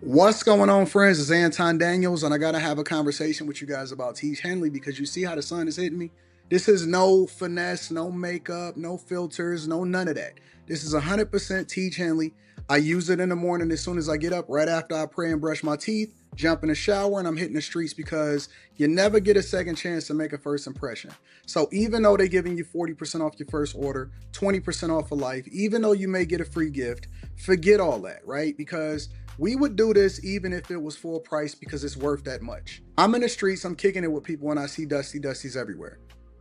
What's going on, friends? It's Anton Daniels, and I got to have a conversation with you guys about Teach Henley because you see how the sun is hitting me? This is no finesse, no makeup, no filters, no none of that. This is 100% Teach Henley. I use it in the morning as soon as I get up, right after I pray and brush my teeth, jump in the shower, and I'm hitting the streets because you never get a second chance to make a first impression. So even though they're giving you 40% off your first order, 20% off for life, even though you may get a free gift, forget all that, right? Because we would do this even if it was full price because it's worth that much. I'm in the streets, I'm kicking it with people and I see Dusties everywhere.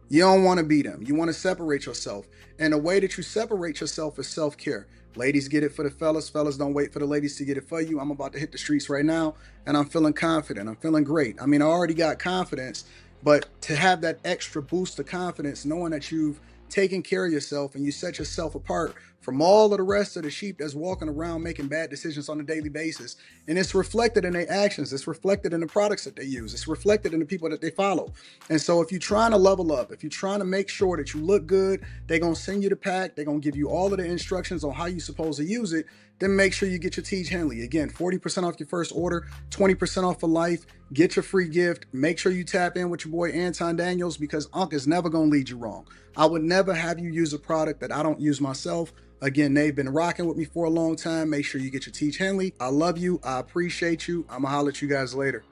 You don't want to be them. You want to separate yourself. And the way that you separate yourself is self-care. Ladies get it for the fellas. Fellas don't wait for the ladies to get it for you. I'm about to hit the streets right now and I'm feeling confident. I'm feeling great. I mean, I already got confidence, but to have that extra boost of confidence, knowing that you've taken care of yourself and you set yourself apart from all of the rest of the sheep that's walking around making bad decisions on a daily basis. And it's reflected in their actions. It's reflected in the products that they use. It's reflected in the people that they follow. And so if you're trying to level up, if you're trying to make sure that you look good, they're going to send you the pack. They're going to give you all of the instructions on how you're supposed to use it. Then make sure you get your Teach Henley. Again, 40% off your first order, 20% off for life. Get your free gift. Make sure you tap in with your boy Anton Daniels because Unc is never going to lead you wrong. I would never have you use a product that I don't use myself. Again, they've been rocking with me for a long time. Make sure you get your Teach Henley. I love you. I appreciate you. I'm going to holler at you guys later.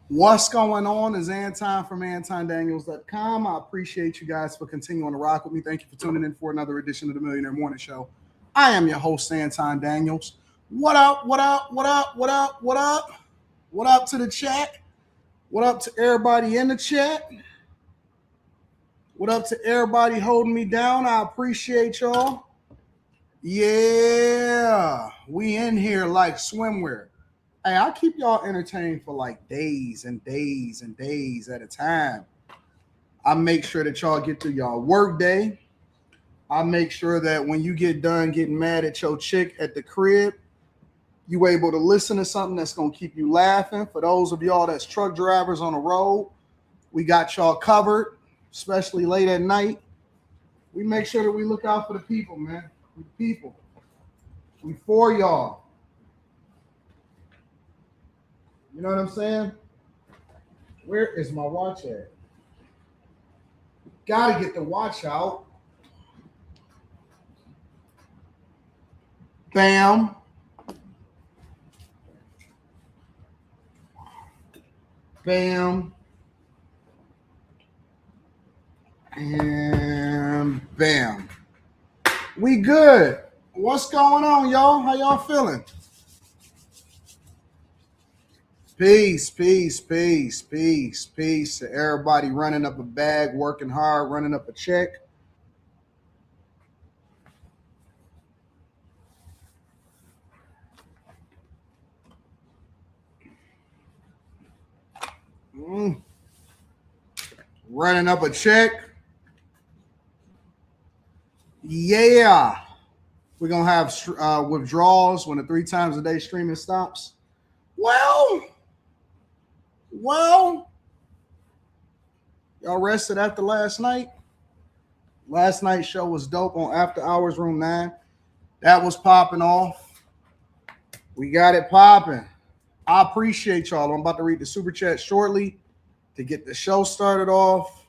What's going on is Anton from AntonDaniels.com. I appreciate you guys for continuing to rock with me. Thank you for tuning in for another edition of the Millionaire Morning Show. I am your host, Anton Daniels. What up, what up, what up, what up, what up? What up to the chat? What up to everybody in the chat? What up to everybody holding me down? I appreciate y'all. Yeah, we in here like swimwear. Hey, I keep y'all entertained for like days and days and days at a time. I make sure that y'all get through y'all work day. I make sure that when you get done getting mad at your chick at the crib, you able to listen to something that's going to keep you laughing. For those of y'all that's truck drivers on the road, we got y'all covered, especially late at night. We make sure that we look out for the people, man. We people. We for y'all. You know what I'm saying? Where is my watch at? Gotta get the watch out. Bam. Bam. And bam. We good. What's going on, y'all? How y'all feeling? Peace, peace, peace, peace, peace to everybody running up a bag, working hard, running up a check. Running up a check. Yeah. We're going to have withdrawals when the 3 times a day streaming stops. Well, y'all rested after last night? Last night's show was dope on After Hours Room 9. That was popping off. We got it popping. I appreciate y'all. I'm about to read the super chat shortly to get the show started off.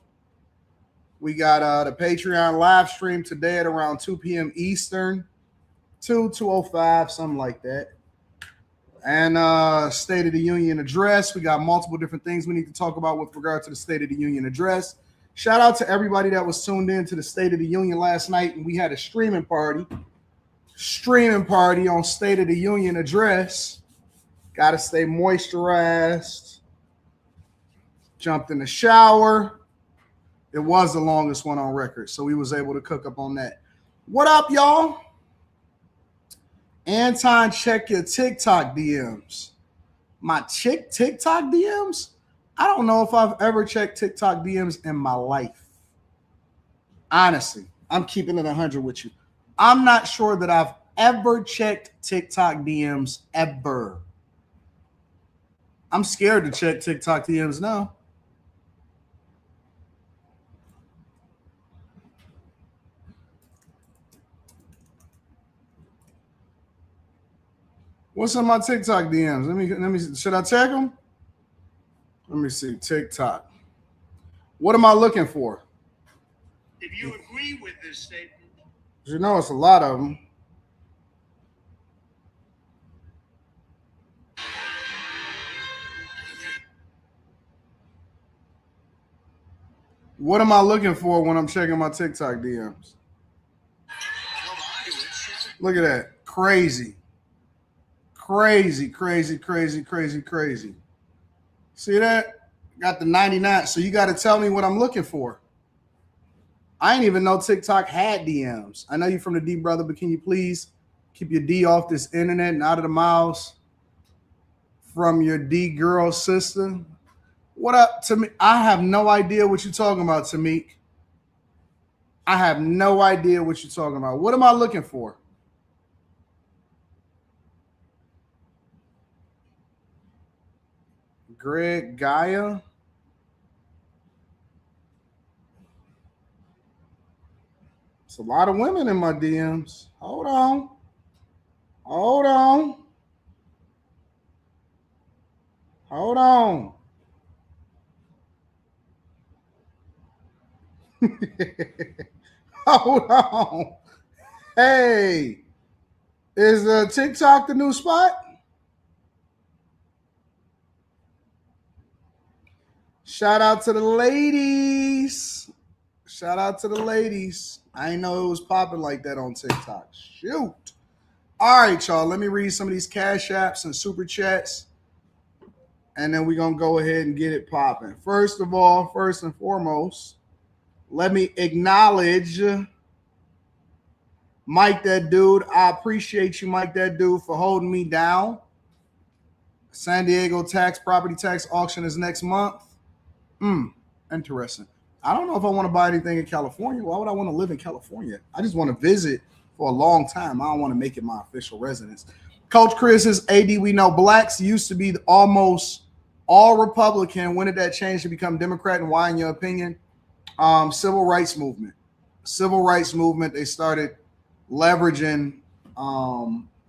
We got the Patreon live stream today at around 2 p.m. Eastern, 2:05, something like that. And State of the Union address. We got multiple different things we need to talk about with regard to the State of the Union address. Shout out to everybody that was tuned in to the State of the Union last night, and we had a streaming party on State of the Union address. Got to stay moisturized. Jumped in the shower. It was the longest one on record, so we was able to cook up on that. What up, y'all? Anton, check your TikTok DMs. My TikTok DMs? I don't know if I've ever checked TikTok DMs in my life. Honestly, I'm keeping it 100 with you. I'm not sure that I've ever checked TikTok DMs ever. I'm scared to check TikTok DMs now. What's in my TikTok DMs? Let me. Should I check them? Let me see. TikTok. What am I looking for? If you agree with this statement, You know, it's a lot of them. What am I looking for when I'm checking my TikTok DMs? Look at that. Crazy. Crazy, crazy, crazy, crazy, crazy. See that? Got the 99. So you got to tell me what I'm looking for. I didn't even know TikTok had DMs. I know you're from the D, brother, but can you please keep your D off this internet and out of the mouths from your D girl sister? What up, Tamik? I have no idea what you're talking about, Tamik. I have no idea what you're talking about. What am I looking for? Greg Gaia? It's a lot of women in my DMs. Hold on. Hold on. Hold on. Hold on. Hey, is TikTok the new spot? Shout out to the ladies. Shout out to the ladies. I didn't know it was popping like that on TikTok. Shoot. All right, y'all. Let me read some of these cash apps and super chats. And then we're going to go ahead and get it popping. First of all, first and foremost, let me acknowledge Mike That Dude. I appreciate you, Mike That Dude, for holding me down. San Diego property tax auction is next month. Interesting. I don't know if I want to buy anything in California. Why would I want to live in California? I just want to visit for a long time. I don't want to make it my official residence. Coach Chris says, AD, we know blacks used to be almost all Republican. When did that change to become Democrat, and why, in your opinion? Civil rights movement. Civil rights movement, they started leveraging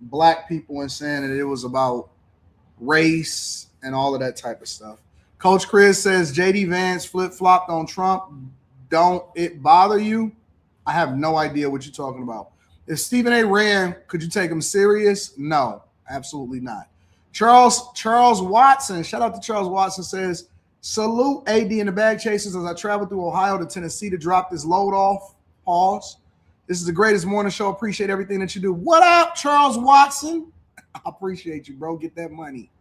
black people and saying that it was about race and all of that type of stuff. Coach Chris says, JD Vance flip-flopped on Trump. Don't it bother you? I have no idea what you're talking about. If Stephen A. ran, could you take him serious? No, absolutely not. Charles Watson, shout out to Charles Watson, says, salute AD and the bag chasers as I travel through Ohio to Tennessee to drop this load off. Pause. This is the greatest morning show. Appreciate everything that you do. What up, Charles Watson? I appreciate you, bro. Get that money.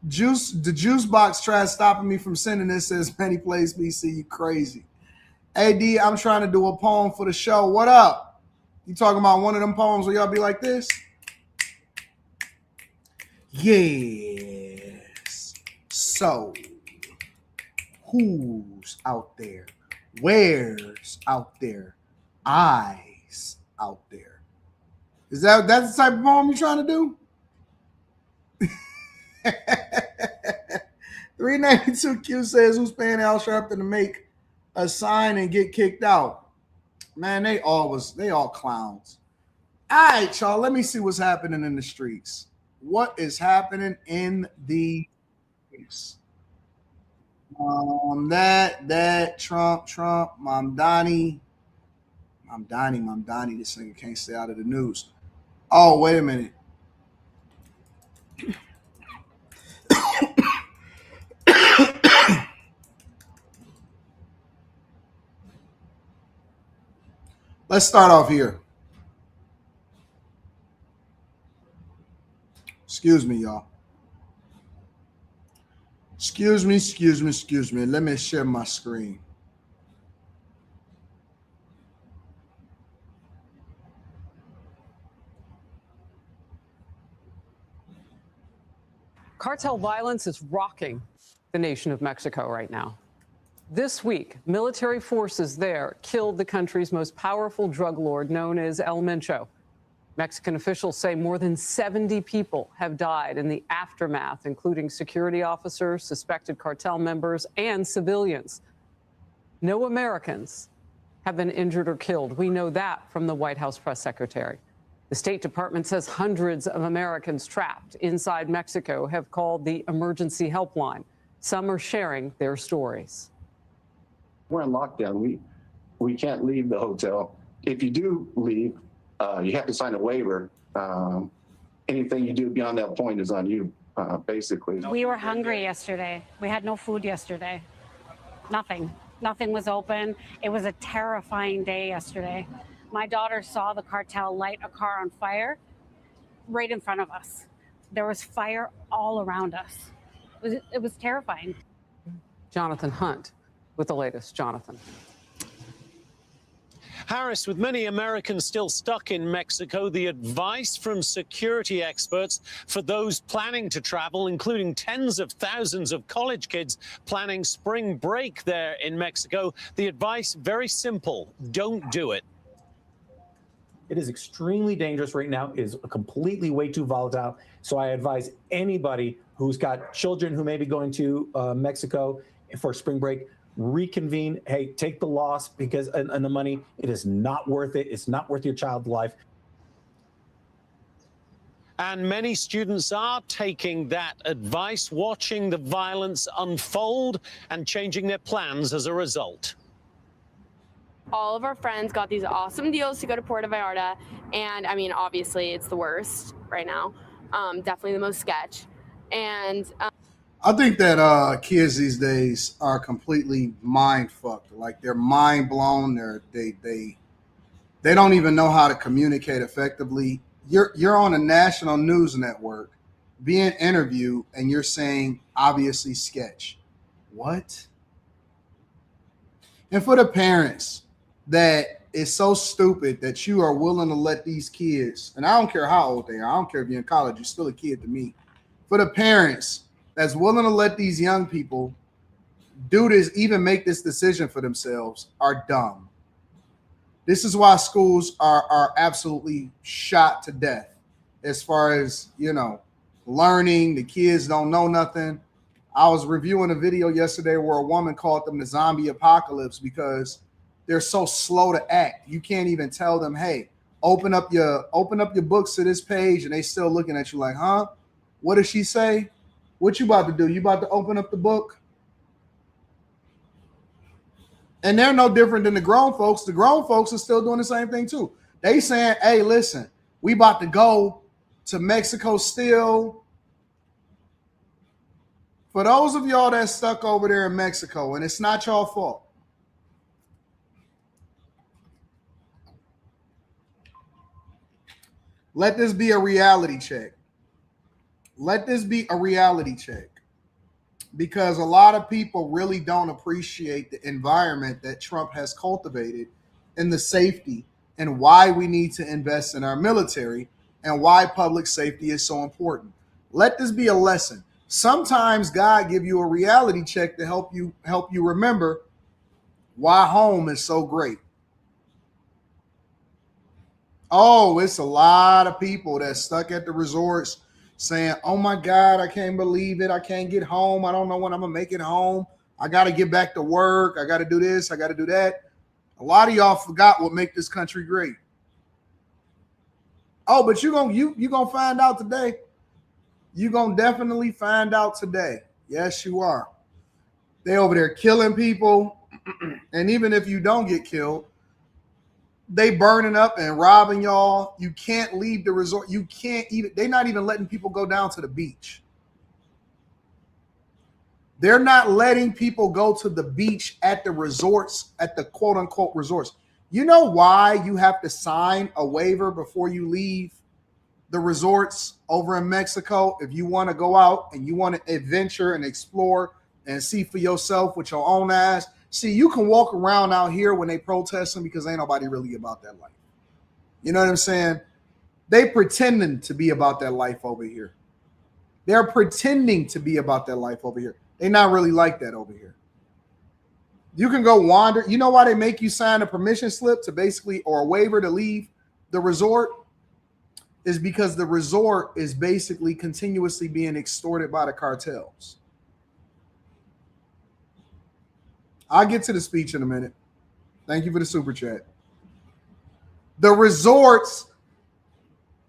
The juice box tried stopping me from sending this. Says Many Plays BC, you crazy. AD, I'm trying to do a poem for the show. What up? You talking about one of them poems where y'all be like this? Yes. So, who's out there? Where's out there? Eyes out there. That's the type of poem you're trying to do? 392Q says, who's paying Al Sharpton to make a sign and get kicked out? Man, they all clowns. All right, y'all, let me see what's happening in the streets. What is happening in the streets? That Trump, Mamdani. This nigga can't stay out of the news. Oh, wait a minute. Let's start off here. Excuse me, y'all. Excuse me. Let me share my screen. Cartel violence is rocking the nation of Mexico right now. This week, military forces there killed the country's most powerful drug lord known as El Mencho. Mexican officials say more than 70 people have died in the aftermath, including security officers, suspected cartel members, and civilians. No Americans have been injured or killed. We know that from the White House press secretary. The State Department says hundreds of Americans trapped inside Mexico have called the emergency helpline. Some are sharing their stories. We're in lockdown. We can't leave the hotel. If you do leave, you have to sign a waiver. Anything you do beyond that point is on you, basically. We were hungry yesterday. We had no food yesterday. Nothing. Nothing was open. It was a terrifying day yesterday. My daughter saw the cartel light a car on fire right in front of us. There was fire all around us. It was terrifying. Jonathan Hunt with the latest. Jonathan. Harris, with many Americans still stuck in Mexico, the advice from security experts for those planning to travel, including tens of thousands of college kids planning spring break there in Mexico, the advice very simple: don't do it. It is extremely dangerous right now. It is completely way too volatile. So I advise anybody who's got children who may be going to Mexico for spring break, reconvene. Hey, take the loss because and the money. It is not worth it. It's not worth your child's life. And many students are taking that advice, watching the violence unfold and changing their plans as a result. All of our friends got these awesome deals to go to Puerto Vallarta, and I mean, obviously it's the worst right now, definitely the most sketch. And I think that kids these days are completely mind fucked. Like they're mind blown. They don't even know how to communicate effectively. You're on a national news network being interviewed and you're saying obviously sketch. What? And for the parents that is so stupid that you are willing to let these kids, and I don't care how old they are, I don't care if you're in college, you're still a kid to me. For the parents that's willing to let these young people do this, even make this decision for themselves, are dumb. This is why schools are absolutely shot to death as far as, learning. The kids don't know nothing. I was reviewing a video yesterday where a woman called them the zombie apocalypse because they're so slow to act. You can't even tell them, hey, open up your books to this page, and they still looking at you like, huh? What does she say? What you about to do? You about to open up the book? And they're no different than the grown folks. The grown folks are still doing the same thing too. They saying, hey, listen, we about to go to Mexico still. For those of y'all that's stuck over there in Mexico, and it's not your fault, let this be a reality check. Let this be a reality check. Because a lot of people really don't appreciate the environment that Trump has cultivated and the safety and why we need to invest in our military and why public safety is so important. Let this be a lesson. Sometimes God give you a reality check to help you remember why home is so great. Oh, it's a lot of people that's stuck at the resorts saying, oh my God, I can't believe it. I can't get home. I don't know when I'm going to make it home. I got to get back to work. I got to do this. I got to do that. A lot of y'all forgot what make this country great. Oh, but you're going to find out today. You're going to definitely find out today. Yes, you are. They over there killing people. And even if you don't get killed, they burning up and robbing y'all. You can't leave the resort. You can't even, they're not even letting people go down to the beach. They're not letting people go to the beach at the resorts, at the quote unquote resorts. You know why you have to sign a waiver before you leave the resorts over in Mexico? If you want to go out and you want to adventure and explore and see for yourself with your own eyes. See, you can walk around out here when they protesting because ain't nobody really about that life. You know what I'm saying? They pretending to be about that life over here. They're pretending to be about that life over here. They not really like that over here. You can go wander. You know why they make you sign a permission slip to basically, or a waiver to leave the resort? Is because the resort is basically continuously being extorted by the cartels. I'll get to the speech in a minute. Thank you for the super chat. The resorts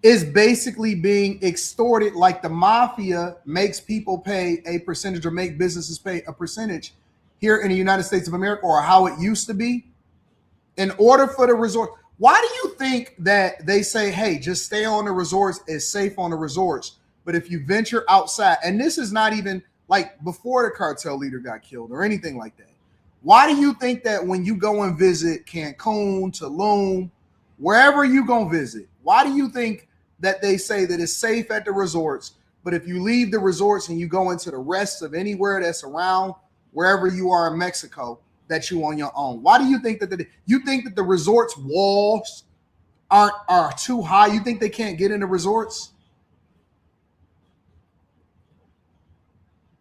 is basically being extorted, like the mafia makes people pay a percentage or make businesses pay a percentage here in the United States of America, or how it used to be. In order for the resort, why do you think that they say, hey, just stay on the resorts, it's safe on the resorts, but if you venture outside, and this is not even like before the cartel leader got killed or anything like that, why do you think that when you go and visit Cancun, Tulum, wherever you go visit, why do you think that they say that it's safe at the resorts, but if you leave the resorts and you go into the rest of anywhere that's around wherever you are in Mexico, that you on your own? Why do you think that you think that the resorts walls are too high? You think they can't get into resorts?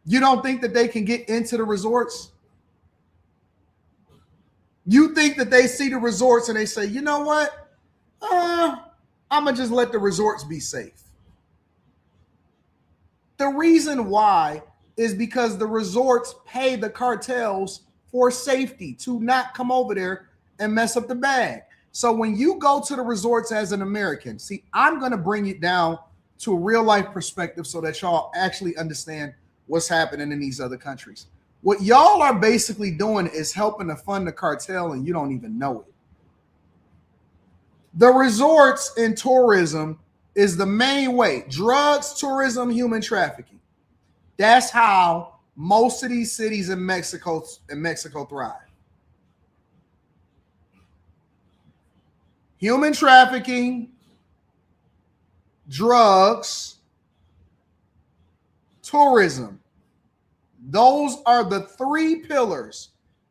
You don't think that they can get into the resorts? You think that they see the resorts and they say, you know what? I'm going to just let the resorts be safe. The reason why is because the resorts pay the cartels for safety to not come over there and mess up the bag. So when you go to the resorts as an American, see, I'm going to bring it down to a real life perspective so that y'all actually understand what's happening in these other countries. What y'all are basically doing is helping to fund the cartel, and you don't even know it. The resorts and tourism is the main way. Drugs, tourism, human trafficking. That's how most of these cities in Mexico thrive. Human trafficking, drugs, tourism. Those are the three pillars.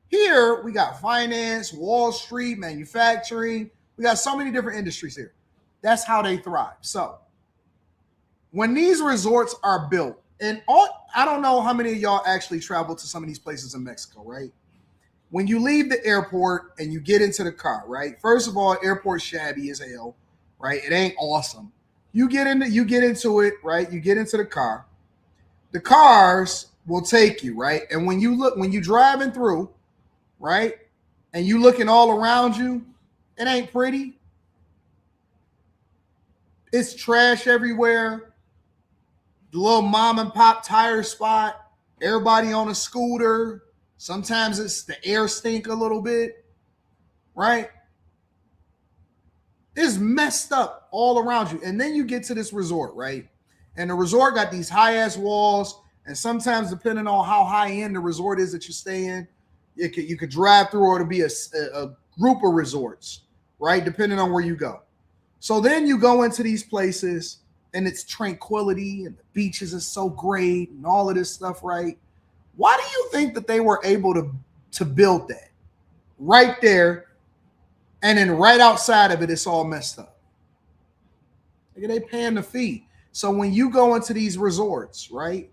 Here we got finance, Wall Street, manufacturing. We got so many different industries here. That's how they thrive. So when these resorts are built, and I don't know how many of y'all actually travel to some of these places in Mexico, right? When you leave the airport and you get into the car, right? First of all, airport's shabby as hell, right? It ain't awesome. You get into it, right? You get into the car. The cars will take you, right? And when you driving through, right? And you looking all around you, it ain't pretty. It's trash everywhere. The little mom and pop tire spot, everybody on a scooter. Sometimes it's the air stink a little bit, right? It's messed up all around you. And then you get to this resort, right? And the resort got these high-ass walls. And sometimes, depending on how high-end the resort is that you stay in, you could drive through, or it'll be a group of resorts, right? Depending on where you go. So then you go into these places, and it's tranquility, and the beaches are so great, and all of this stuff, right? Why do you think that they were able to build that right there, and then right outside of it, it's all messed up? They paying the fee. So when you go into these resorts, right,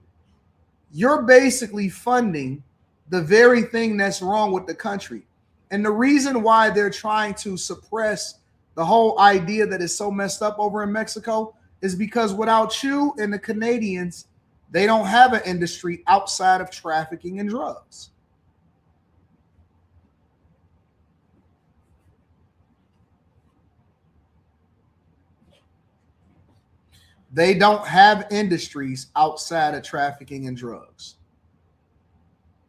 you're basically funding the very thing that's wrong with the country. And the reason why they're trying to suppress the whole idea that is so messed up over in Mexico is because without you and the Canadians, they don't have an industry outside of trafficking and drugs. They don't have industries outside of trafficking and drugs.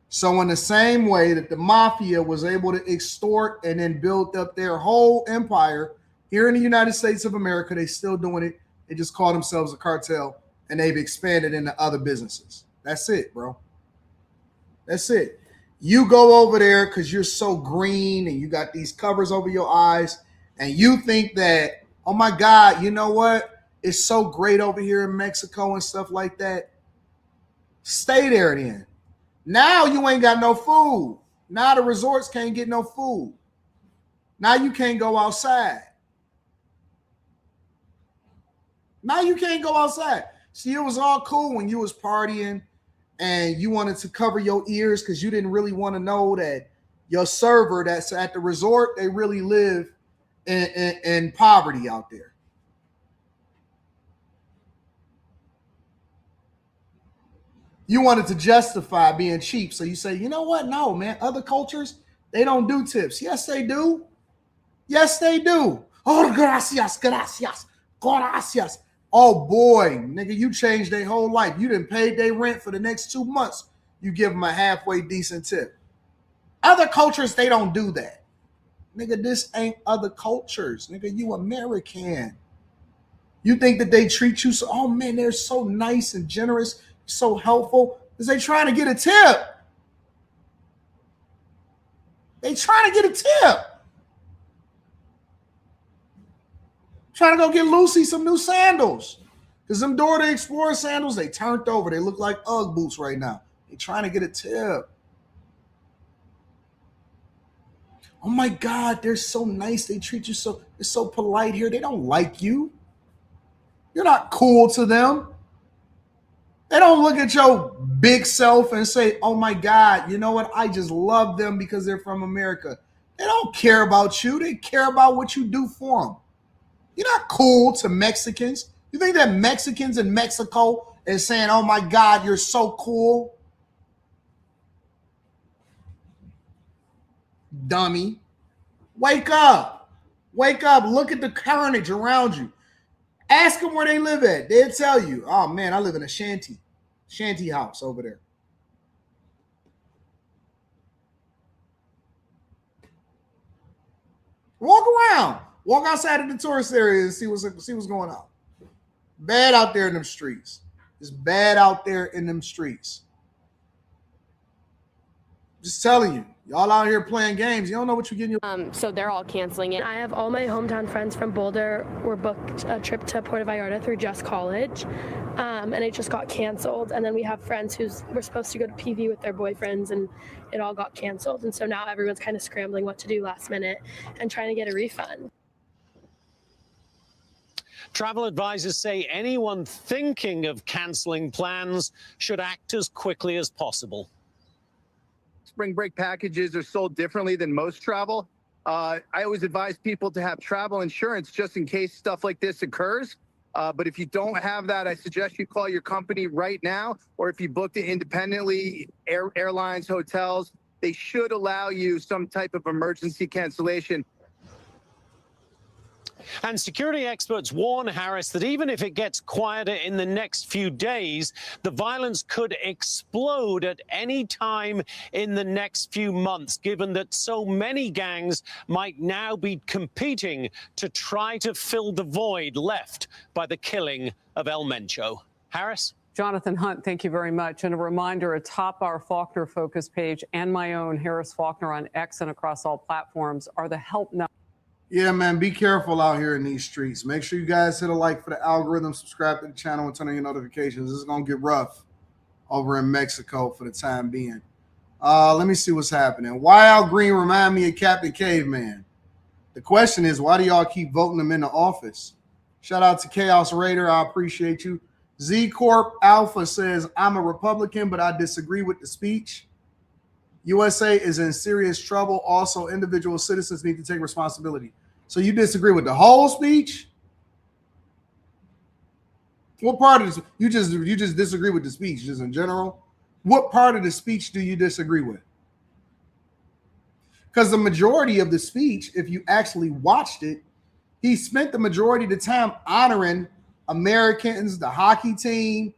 So in the same way that the mafia was able to extort and then build up their whole empire here in the United States of America, they're still doing it. They just call themselves a cartel, and they've expanded into other businesses. That's it, bro. That's it. You go over there because you're so green and you got these covers over your eyes, and you think that, oh my God, you know what? It's so great over here in Mexico and stuff like that. Stay there then. Now you ain't got no food. Now the resorts can't get no food. Now you can't go outside. Now you can't go outside. See, it was all cool when you was partying and you wanted to cover your ears because you didn't really want to know that your server that's at the resort, they really live in poverty out there. You wanted to justify being cheap. So you say, you know what? No, man. Other cultures, they don't do tips. Yes, they do. Yes, they do. Oh, gracias, gracias. Gracias. Oh boy, nigga, you changed their whole life. You didn't pay their rent for the next 2 months. You give them a halfway decent tip. Other cultures, they don't do that. Nigga, this ain't other cultures. Nigga, you American. You think that they treat you so, oh man, they're so nice and generous, so helpful, because they trying to get a tip. They trying to get a tip. Trying to go get Lucy some new sandals. Because them Dora the Explorer sandals, they turned over. They look like Ugg boots right now. They trying to get a tip. Oh my God, they're so nice. They treat you so, they're so polite here. They don't like you. You're not cool to them. They don't look at your big self and say, oh my God, you know what? I just love them because they're from America. They don't care about you. They care about what you do for them. You're not cool to Mexicans. You think that Mexicans in Mexico is saying, oh my God, you're so cool? Dummy. Wake up. Wake up. Look at the carnage around you. Ask them where they live at. They'll tell you, oh man, I live in a shanty house over there. Walk around. Walk outside of the tourist area and see what's going on. Bad out there in them streets. It's bad out there in them streets. Just telling you. Y'all out here playing games. You don't know what you're getting. So they're all canceling it. I have all my hometown friends from Boulder were booked a trip to Puerto Vallarta through Just College, and it just got canceled. And then we have friends who were supposed to go to PV with their boyfriends, and it all got canceled. And so now everyone's kind of scrambling what to do last minute and trying to get a refund. Travel advisors say anyone thinking of canceling plans should act as quickly as possible. Spring break packages are sold differently than most travel. I always advise people to have travel insurance just in case stuff like this occurs. But if you don't have that, I suggest you call your company right now, or if you booked it independently, airlines, hotels, they should allow you some type of emergency cancellation. And security experts warn Harris that even if it gets quieter in the next few days, the violence could explode at any time in the next few months, given that so many gangs might now be competing to try to fill the void left by the killing of El Mencho. Harris? Jonathan Hunt, thank you very much. And a reminder, atop our Faulkner Focus page and my own Harris Faulkner on X and across all platforms are the help numbers. Yeah, man, be careful out here in these streets. Make sure you guys hit a like for the algorithm, subscribe to the channel, and turn on your notifications. This is going to get rough over in Mexico for the time being. Let me see what's happening. Why Al Green remind me of Captain Caveman? The question is, why do y'all keep voting him into office? Shout out to Chaos Raider. I appreciate you. Z Corp Alpha says, I'm a Republican, but I disagree with the speech. USA is in serious trouble. Also, individual citizens need to take responsibility. So you disagree with the whole speech? What part of this? You just disagree with the speech, just in general? What part of the speech do you disagree with? Because the majority of the speech, if you actually watched it, he spent the majority of the time honoring Americans, the hockey team,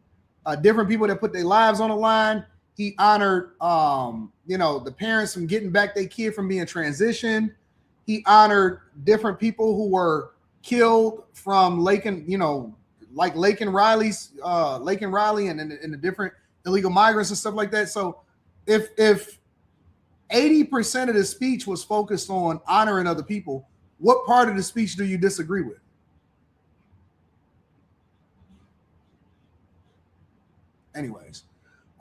different people that put their lives on the line. He honored, the parents from getting back their kid from being transitioned. He honored different people who were killed from Laken Riley and the different illegal migrants and stuff like that. So if 80% of the speech was focused on honoring other people, what part of the speech do you disagree with? Anyways.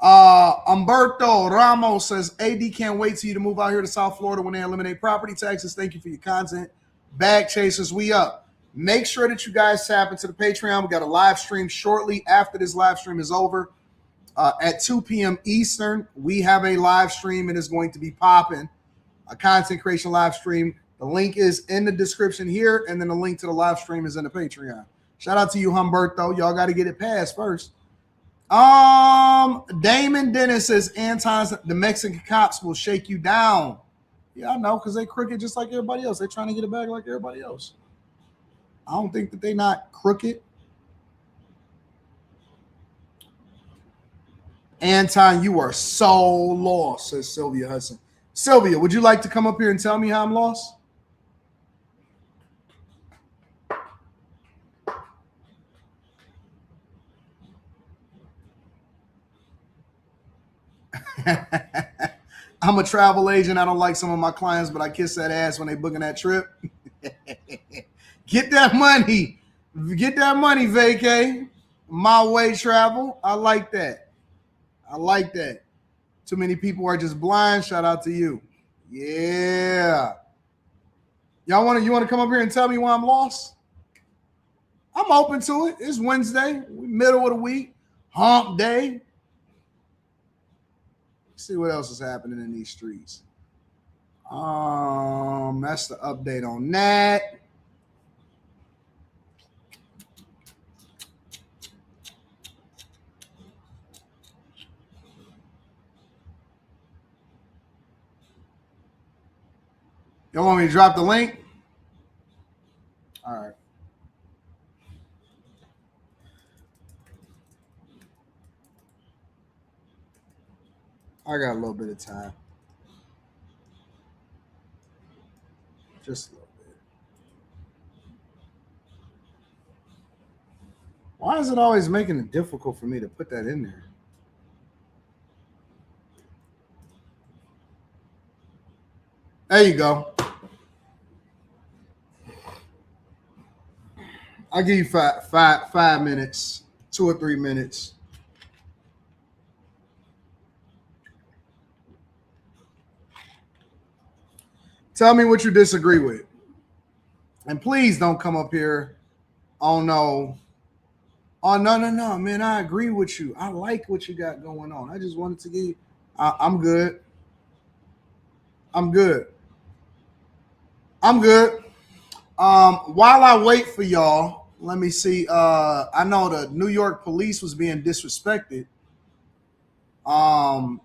Umberto Ramos says, AD can't wait till you to move out here to South Florida when they eliminate property taxes. Thank you for your content. Bag chasers, we up. Make sure that you guys tap into the Patreon. We got a live stream shortly after this live stream is over. At 2 p.m. Eastern, we have a live stream and it's going to be popping. A content creation live stream. The link is in the description here, and then the link to the live stream is in the Patreon. Shout out to you, Humberto. Y'all got to get it passed first. Damon Dennis says, Anton, the Mexican cops will shake you down. Yeah, I know, because they crooked just like everybody else. They're trying to get it back like everybody else. I don't think that they not crooked. Anton, you are so lost, says Sylvia Hudson. Sylvia, would you like to come up here and tell me how I'm lost? I'm a travel agent. I don't like some of my clients, but I kiss that ass when they booking that trip. Get that money. Get that money, vacay. My way travel. I like that. I like that. Too many people are just blind. Shout out to you. Yeah. You want to come up here and tell me why I'm lost? I'm open to it. It's Wednesday, middle of the week, hump day. See what else is happening in these streets. That's the update on that. Y'all want me to drop the link? All right. I got a little bit of time. Just a little bit. Why is it always making it difficult for me to put that in there? There you go. I'll give you five minutes, 2 or 3 minutes. Tell me what you disagree with. And please don't come up here. Oh, no. Oh, no, man, I agree with you. I like what you got going on. I just wanted to give you. I'm good. I'm good. While I wait for y'all, let me see. I know the New York police was being disrespected.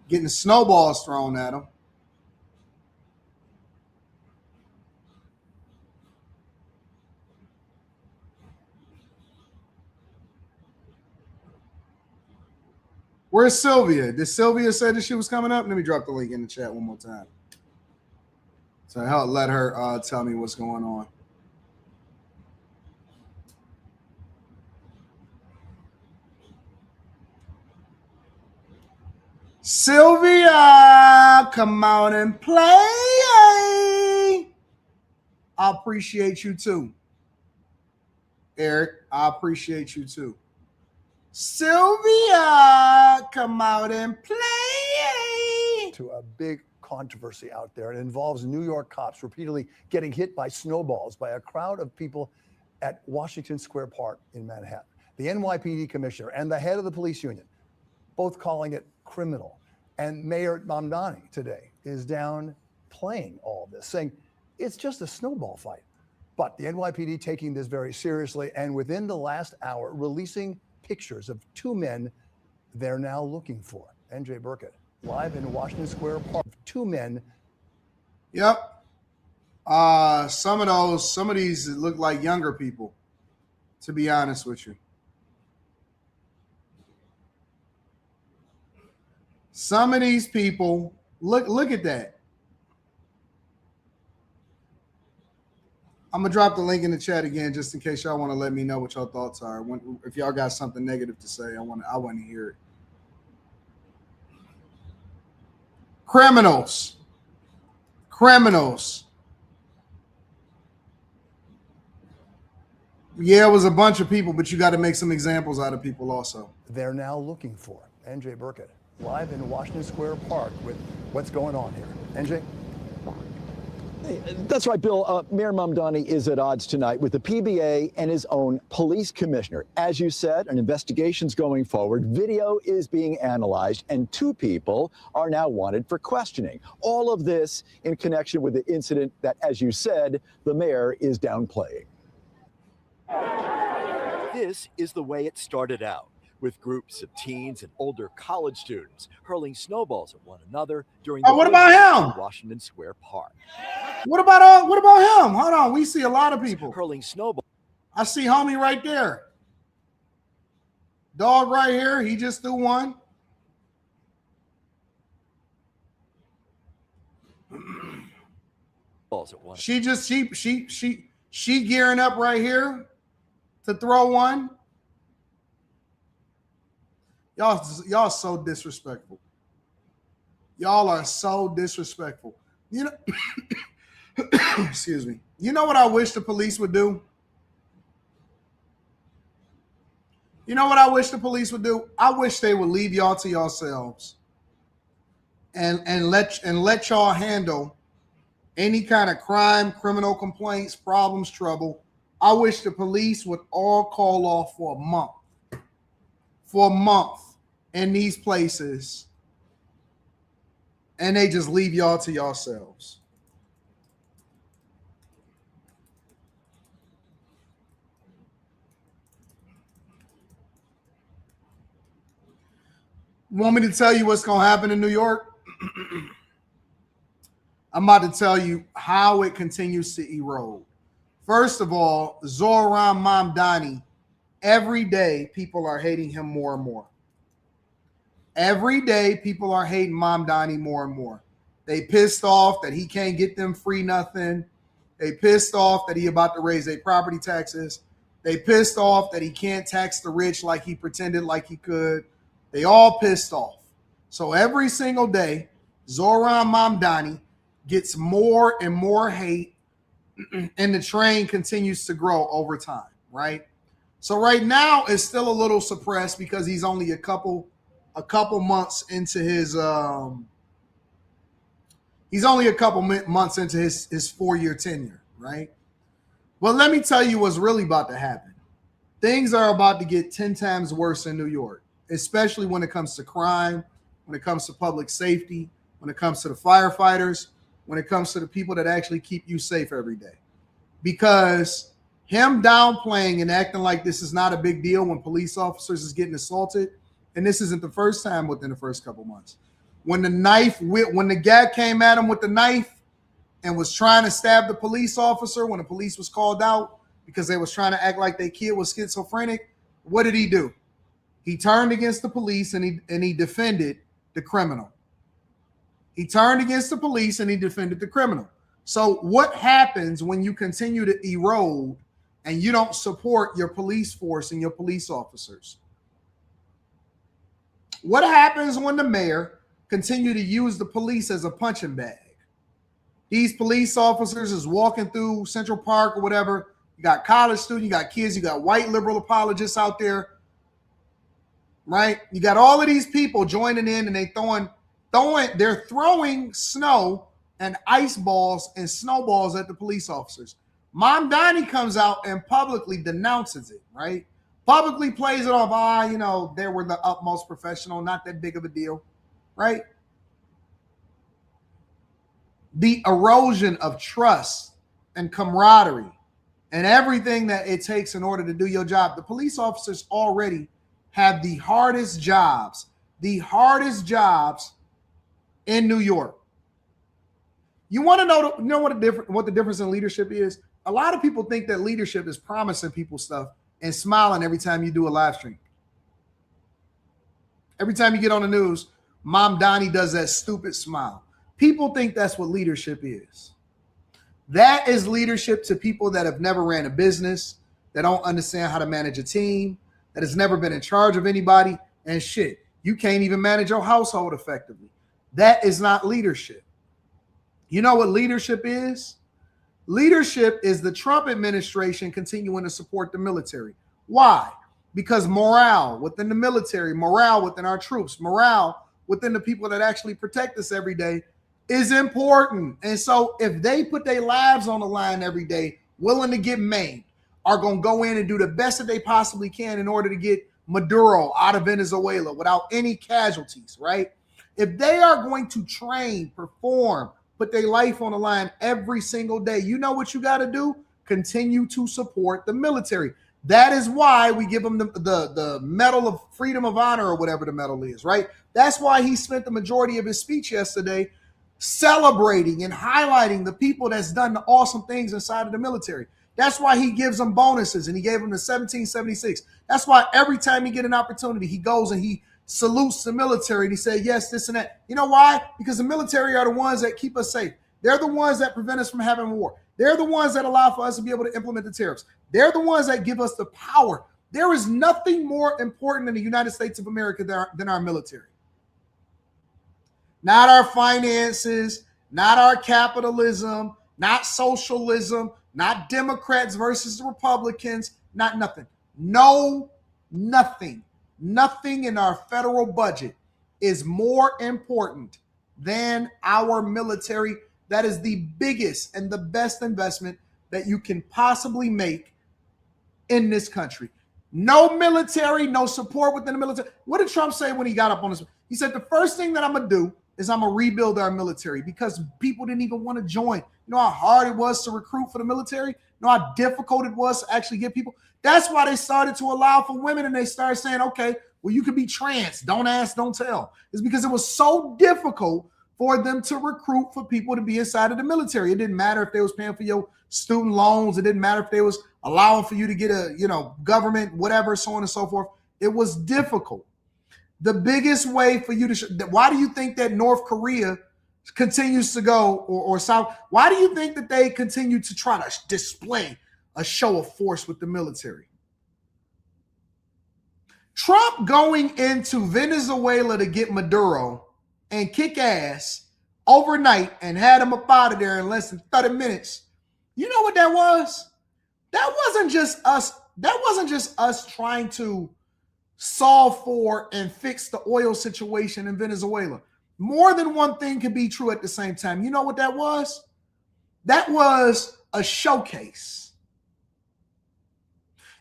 Getting snowballs thrown at them. Where's Sylvia? Did Sylvia say that she was coming up? Let me drop the link in the chat one more time. So let her tell me what's going on. Sylvia, come out and play. I appreciate you too. Eric, I appreciate you too. Sylvia, come out and play. To a big controversy out there. It involves New York cops repeatedly getting hit by snowballs by a crowd of people at Washington Square Park in Manhattan. The NYPD commissioner and the head of the police union both calling it criminal. And Mayor Mamdani today is down playing all this, saying it's just a snowball fight. But the NYPD taking this very seriously, and within the last hour, releasing pictures of 2 men they're now looking for. NJ Burkett, live in Washington Square Park. 2 men. Yep. Some of these look like younger people, to be honest with you. Some of these people, look at that. I'm gonna drop the link in the chat again just in case y'all want to let me know what your thoughts are. If y'all got something negative to say, I want to hear it. Criminals. Yeah, it was a bunch of people, but you got to make some examples out of people also. They're now looking for. NJ Burkett, live in Washington Square Park with what's going on here. NJ? That's right, Bill. Mayor Mamdani is at odds tonight with the PBA and his own police commissioner. As you said, an investigation's going forward. Video is being analyzed, and 2 people are now wanted for questioning. All of this in connection with the incident that, as you said, the mayor is downplaying. This is the way it started out, with groups of teens and older college students hurling snowballs at one another during the what about him? Washington Square Park. What about him? Hold on, we see a lot of people hurling snowballs. I see homie right there. Dog right here. He just threw one. She gearing up right here to throw one. Y'all so disrespectful. Y'all are so disrespectful. You know, excuse me. You know what I wish the police would do? You know what I wish the police would do? I wish they would leave y'all to yourselves and let y'all handle any kind of crime, criminal complaints, problems, trouble. I wish the police would all call off for a month in these places, and they just leave y'all to yourselves. Want me to tell you what's going to happen in New York? I'm about to tell you how it continues to erode. First of all, Zohran Mamdani, every day people are hating him more and more. Every day people are hating Mamdani more and more. They pissed off that he can't get them free nothing. They pissed off that he about to raise their property taxes. They pissed off that he can't tax the rich like he pretended like he could. They all pissed off. So every single day, Zohran Mamdani gets more and more hate, and the train continues to grow over time, right? So right now it's still a little suppressed because he's only a couple months into his months into his 4-year tenure, right? Well, let me tell you what's really about to happen. Things are about to get 10 times worse in New York, especially when it comes to crime, when it comes to public safety, when it comes to the firefighters, when it comes to the people that actually keep you safe every day. Because him downplaying and acting like this is not a big deal when police officers is getting assaulted, and this isn't the first time within the first couple months. When the guy came at him with the knife and was trying to stab the police officer when the police was called out because they was trying to act like their kid was schizophrenic, what did he do? He turned against the police and he defended the criminal. He turned against the police and he defended the criminal. So what happens when you continue to erode and you don't support your police force and your police officers? What happens when the mayor continue to use the police as a punching bag? These police officers is walking through Central Park or whatever. You got college students, you got kids, you got white liberal apologists out there, right? You got all of these people joining in and they're throwing snow and ice balls and snowballs at the police officers. Mamdani comes out and publicly denounces it, right? Publicly plays it off, they were the utmost professional, not that big of a deal, right? The erosion of trust and camaraderie and everything that it takes in order to do your job. The police officers already have the hardest jobs in New York. You want to know what the difference in leadership is? A lot of people think that leadership is promising people stuff and smiling every time you do a live stream. Every time you get on the news, Mamdani does that stupid smile. People think that's what leadership is. That is leadership to people that have never ran a business, that don't understand how to manage a team, that has never been in charge of anybody, and shit, you can't even manage your household effectively. That is not leadership. You know what leadership is? Leadership is the Trump administration continuing to support the military. Why? Because morale within the military, morale within our troops, morale within the people that actually protect us every day is important. And so if they put their lives on the line every day, willing to get maimed, are going to go in and do the best that they possibly can in order to get Maduro out of Venezuela without any casualties, right? If they are going to train, perform, put their life on the line every single day, you know what you got to do? Continue to support the military. That is why we give them the Medal of Freedom of Honor or whatever the medal is, right? That's why he spent the majority of his speech yesterday celebrating and highlighting the people that's done the awesome things inside of the military. That's why he gives them bonuses, and he gave them the 1776. That's why every time he get an opportunity, he goes and he salutes the military and he says, yes, this and that. You know why? Because the military are the ones that keep us safe. They're the ones that prevent us from having war. They're the ones that allow for us to be able to implement the tariffs. They're the ones that give us the power. There is nothing more important in the United States of America than our military. Not our finances, not our capitalism, not socialism, not Democrats versus the Republicans, not nothing. No, nothing. Nothing in our federal budget is more important than our military. That is the biggest and the best investment that you can possibly make in this country. No military, no support within the military. What did Trump say when he got up on this? He said, the first thing that I'm going to do is I'm going to rebuild our military because people didn't even want to join. You know how hard it was to recruit for the military? You know how difficult it was to actually get people? That's why they started to allow for women, and they started saying, okay, well, you can be trans. Don't ask, don't tell. It's because it was so difficult for them to recruit for people to be inside of the military. It didn't matter if they was paying for your student loans. It didn't matter if they was allowing for you to get a, government, whatever, so on and so forth. It was difficult. The biggest way for you to why do you think that North Korea continues to go, or South? Why do you think that they continue to try to display a show of force with the military? Trump going into Venezuela to get Maduro and kick ass overnight and had him up out of there in less than 30 minutes. You know what that was? That wasn't just us. That wasn't just us trying to solve for and fix the oil situation in Venezuela. More than one thing can be true at the same time. You know what that was? That was a showcase.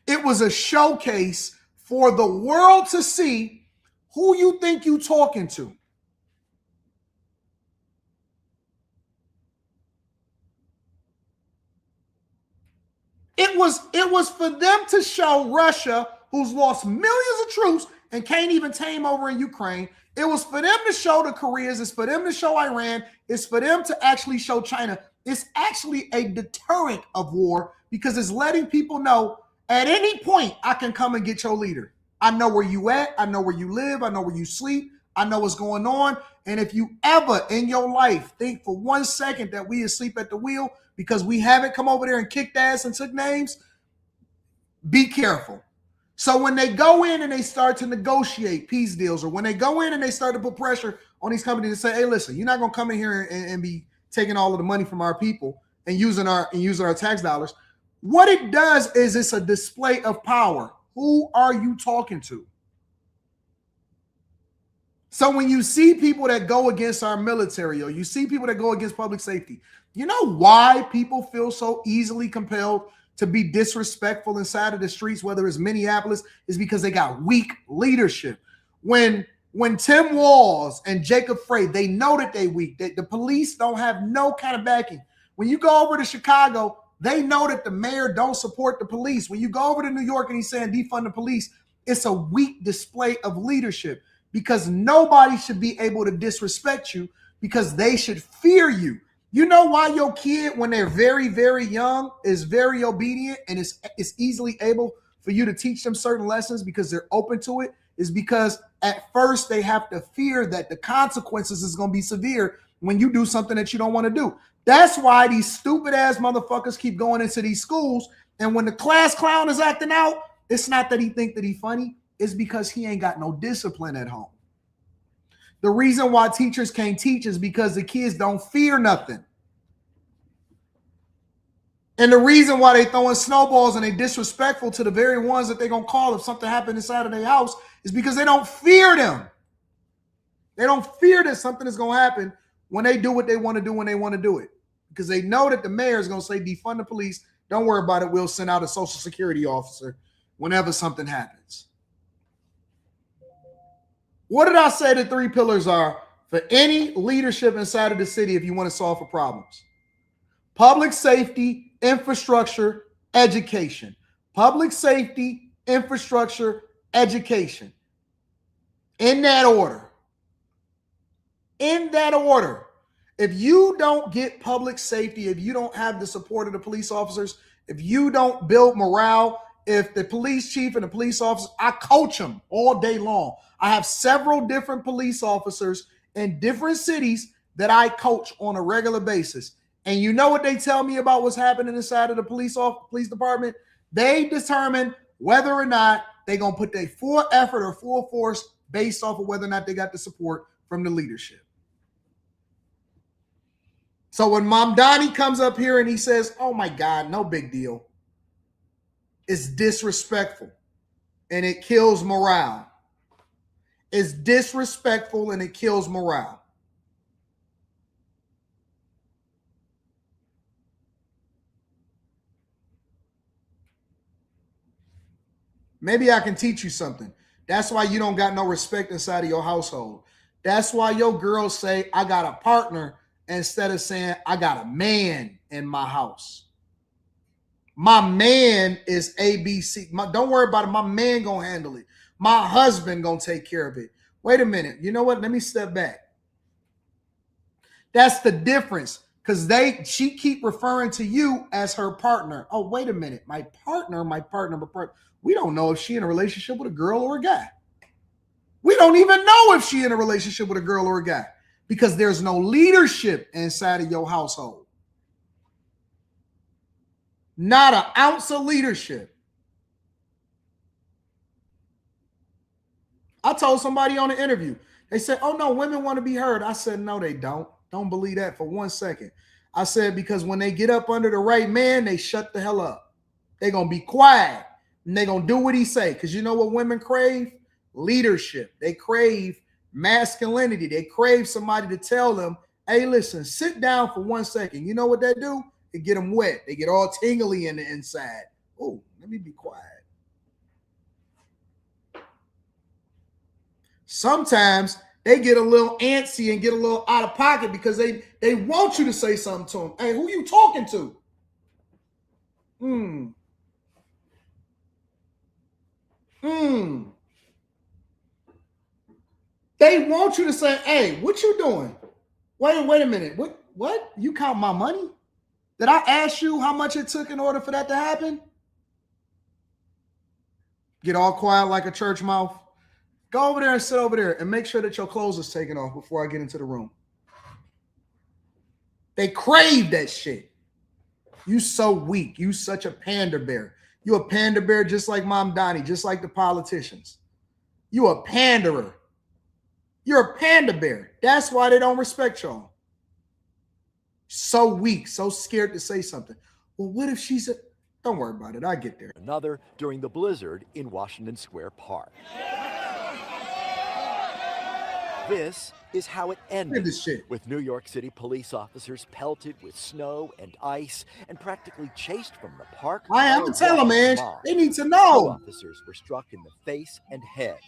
It was a showcase for the world to see who you think you talking to. It was for them to show Russia, who's lost millions of troops and can't even tame over in Ukraine. It was for them to show the Koreas. It's for them to show Iran. It's for them to actually show China. It's actually a deterrent of war because it's letting people know at any point I can come and get your leader. I know where you at. I know where you live. I know where you sleep. I know what's going on. And if you ever in your life think for 1 second that we asleep at the wheel because we haven't come over there and kicked ass and took names, be careful. So when they go in and they start to negotiate peace deals, or when they go in and they start to put pressure on these companies to say, hey, listen, you're not going to come in here and be taking all of the money from our people and using our tax dollars. What it does is it's a display of power. Who are you talking to? So when you see people that go against our military, or you see people that go against public safety, you know why people feel so easily compelled to be disrespectful inside of the streets, whether it's Minneapolis, is because they got weak leadership. When Tim Walz and Jacob Frey, they know that they weak. The police don't have no kind of backing. When you go over to Chicago, they know that the mayor don't support the police. When you go over to New York and he's saying defund the police, it's a weak display of leadership because nobody should be able to disrespect you because they should fear you. You know why your kid, when they're very, very young, is very obedient and is easily able for you to teach them certain lessons because they're open to it? Is because at first they have to fear that the consequences is going to be severe when you do something that you don't want to do. That's why these stupid ass motherfuckers keep going into these schools. And when the class clown is acting out, it's not that he think that he funny. It's because he ain't got no discipline at home. The reason why teachers can't teach is because the kids don't fear nothing. And the reason why they throwing snowballs and they disrespectful to the very ones that they're going to call if something happened inside of their house is because they don't fear them. They don't fear that something is going to happen when they do what they want to do when they want to do it. Because they know that the mayor is going to say, defund the police. Don't worry about it. We'll send out a social security officer whenever something happens. What did I say the 3 pillars are for any leadership inside of the city if you want to solve for problems? Public safety, infrastructure, education. Public safety, infrastructure, education. In that order. In that order. If you don't get public safety, if you don't have the support of the police officers, if you don't build morale, if the police chief and the police officers, I coach them all day long. I have several different police officers in different cities that I coach on a regular basis. And you know what they tell me about what's happening inside of the police department? They determine whether or not they're going to put their full effort or full force based off of whether or not they got the support from the leadership. So when Mom Donnie comes up here and he says, oh my God, no big deal, it's disrespectful and it kills morale. It's disrespectful and it kills morale. Maybe I can teach you something. That's why you don't got no respect inside of your household. That's why your girls say, I got a partner, instead of saying, I got a man in my house. My man is ABC. Don't worry about it. My man gonna handle it. My husband gonna take care of it. Wait a minute. You know what? Let me step back. That's the difference. Because she keep referring to you as her partner. Oh, wait a minute. My partner. We don't know if she in a relationship with a girl or a guy. We don't even know if she in a relationship with a girl or a guy. Because there's no leadership inside of your household. Not an ounce of leadership. I told somebody on the interview, they said, oh no, women want to be heard. I said, no, they don't. Don't believe that for 1 second. I said, because when they get up under the right man, they shut the hell up. They're going to be quiet and they're going to do what he say. Because you know what women crave? Leadership. They crave masculinity. They crave somebody to tell them, hey, listen, sit down for 1 second. You know what they do? They get them wet. They get all tingly in the inside. Oh, let me be quiet. Sometimes they get a little antsy and get a little out of pocket because they want you to say something to them. Hey, who you talking to? They want you to say, hey, what you doing? Wait a minute. What? You count my money? Did I ask you how much it took in order for that to happen? Get all quiet like a church mouth. Go over there and sit over there and make sure that your clothes is taken off before I get into the room. They crave that shit. You so weak. You such a panda bear. You a panda bear just like Mom Donnie, just like the politicians. You a panderer. You're a panda bear. That's why they don't respect y'all. So weak, so scared to say something. Well, what if she's a... Don't worry about it. I get there. Another during the blizzard in Washington Square Park. This is how it ended, with New York City police officers pelted with snow and ice and practically chased from the park. I have to tell them, man. They need to know. 2 officers were struck in the face and head.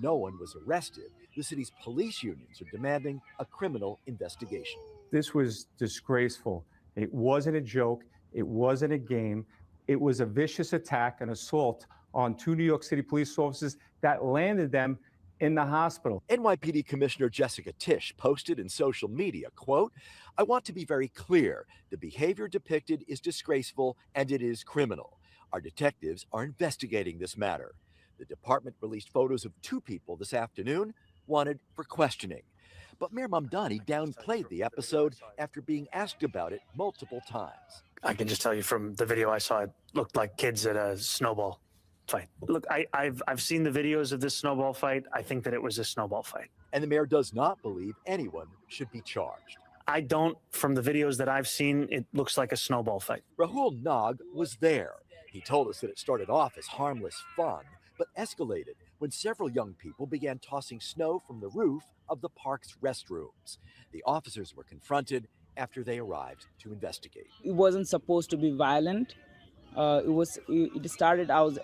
No one was arrested. The city's police unions are demanding a criminal investigation. This was disgraceful. It wasn't a joke. It wasn't a game. It was a vicious attack, an assault on 2 New York City police officers that landed them in the hospital. NYPD Commissioner Jessica Tisch posted in social media, quote, I want to be very clear. The behavior depicted is disgraceful and it is criminal. Our detectives are investigating this matter. The department released photos of 2 people this afternoon wanted for questioning. But Mayor Mamdani downplayed the episode after being asked about it multiple times. I can just tell you from the video I saw, it looked like kids at a snowball fight. Look, I've seen the videos of this snowball fight. I think that it was a snowball fight. And the mayor does not believe anyone should be charged. I don't. From the videos that I've seen, it looks like a snowball fight. Rahul Nag was there. He told us that it started off as harmless fun, but escalated when several young people began tossing snow from the roof of the park's restrooms. The officers were confronted after they arrived to investigate. It wasn't supposed to be violent. It started out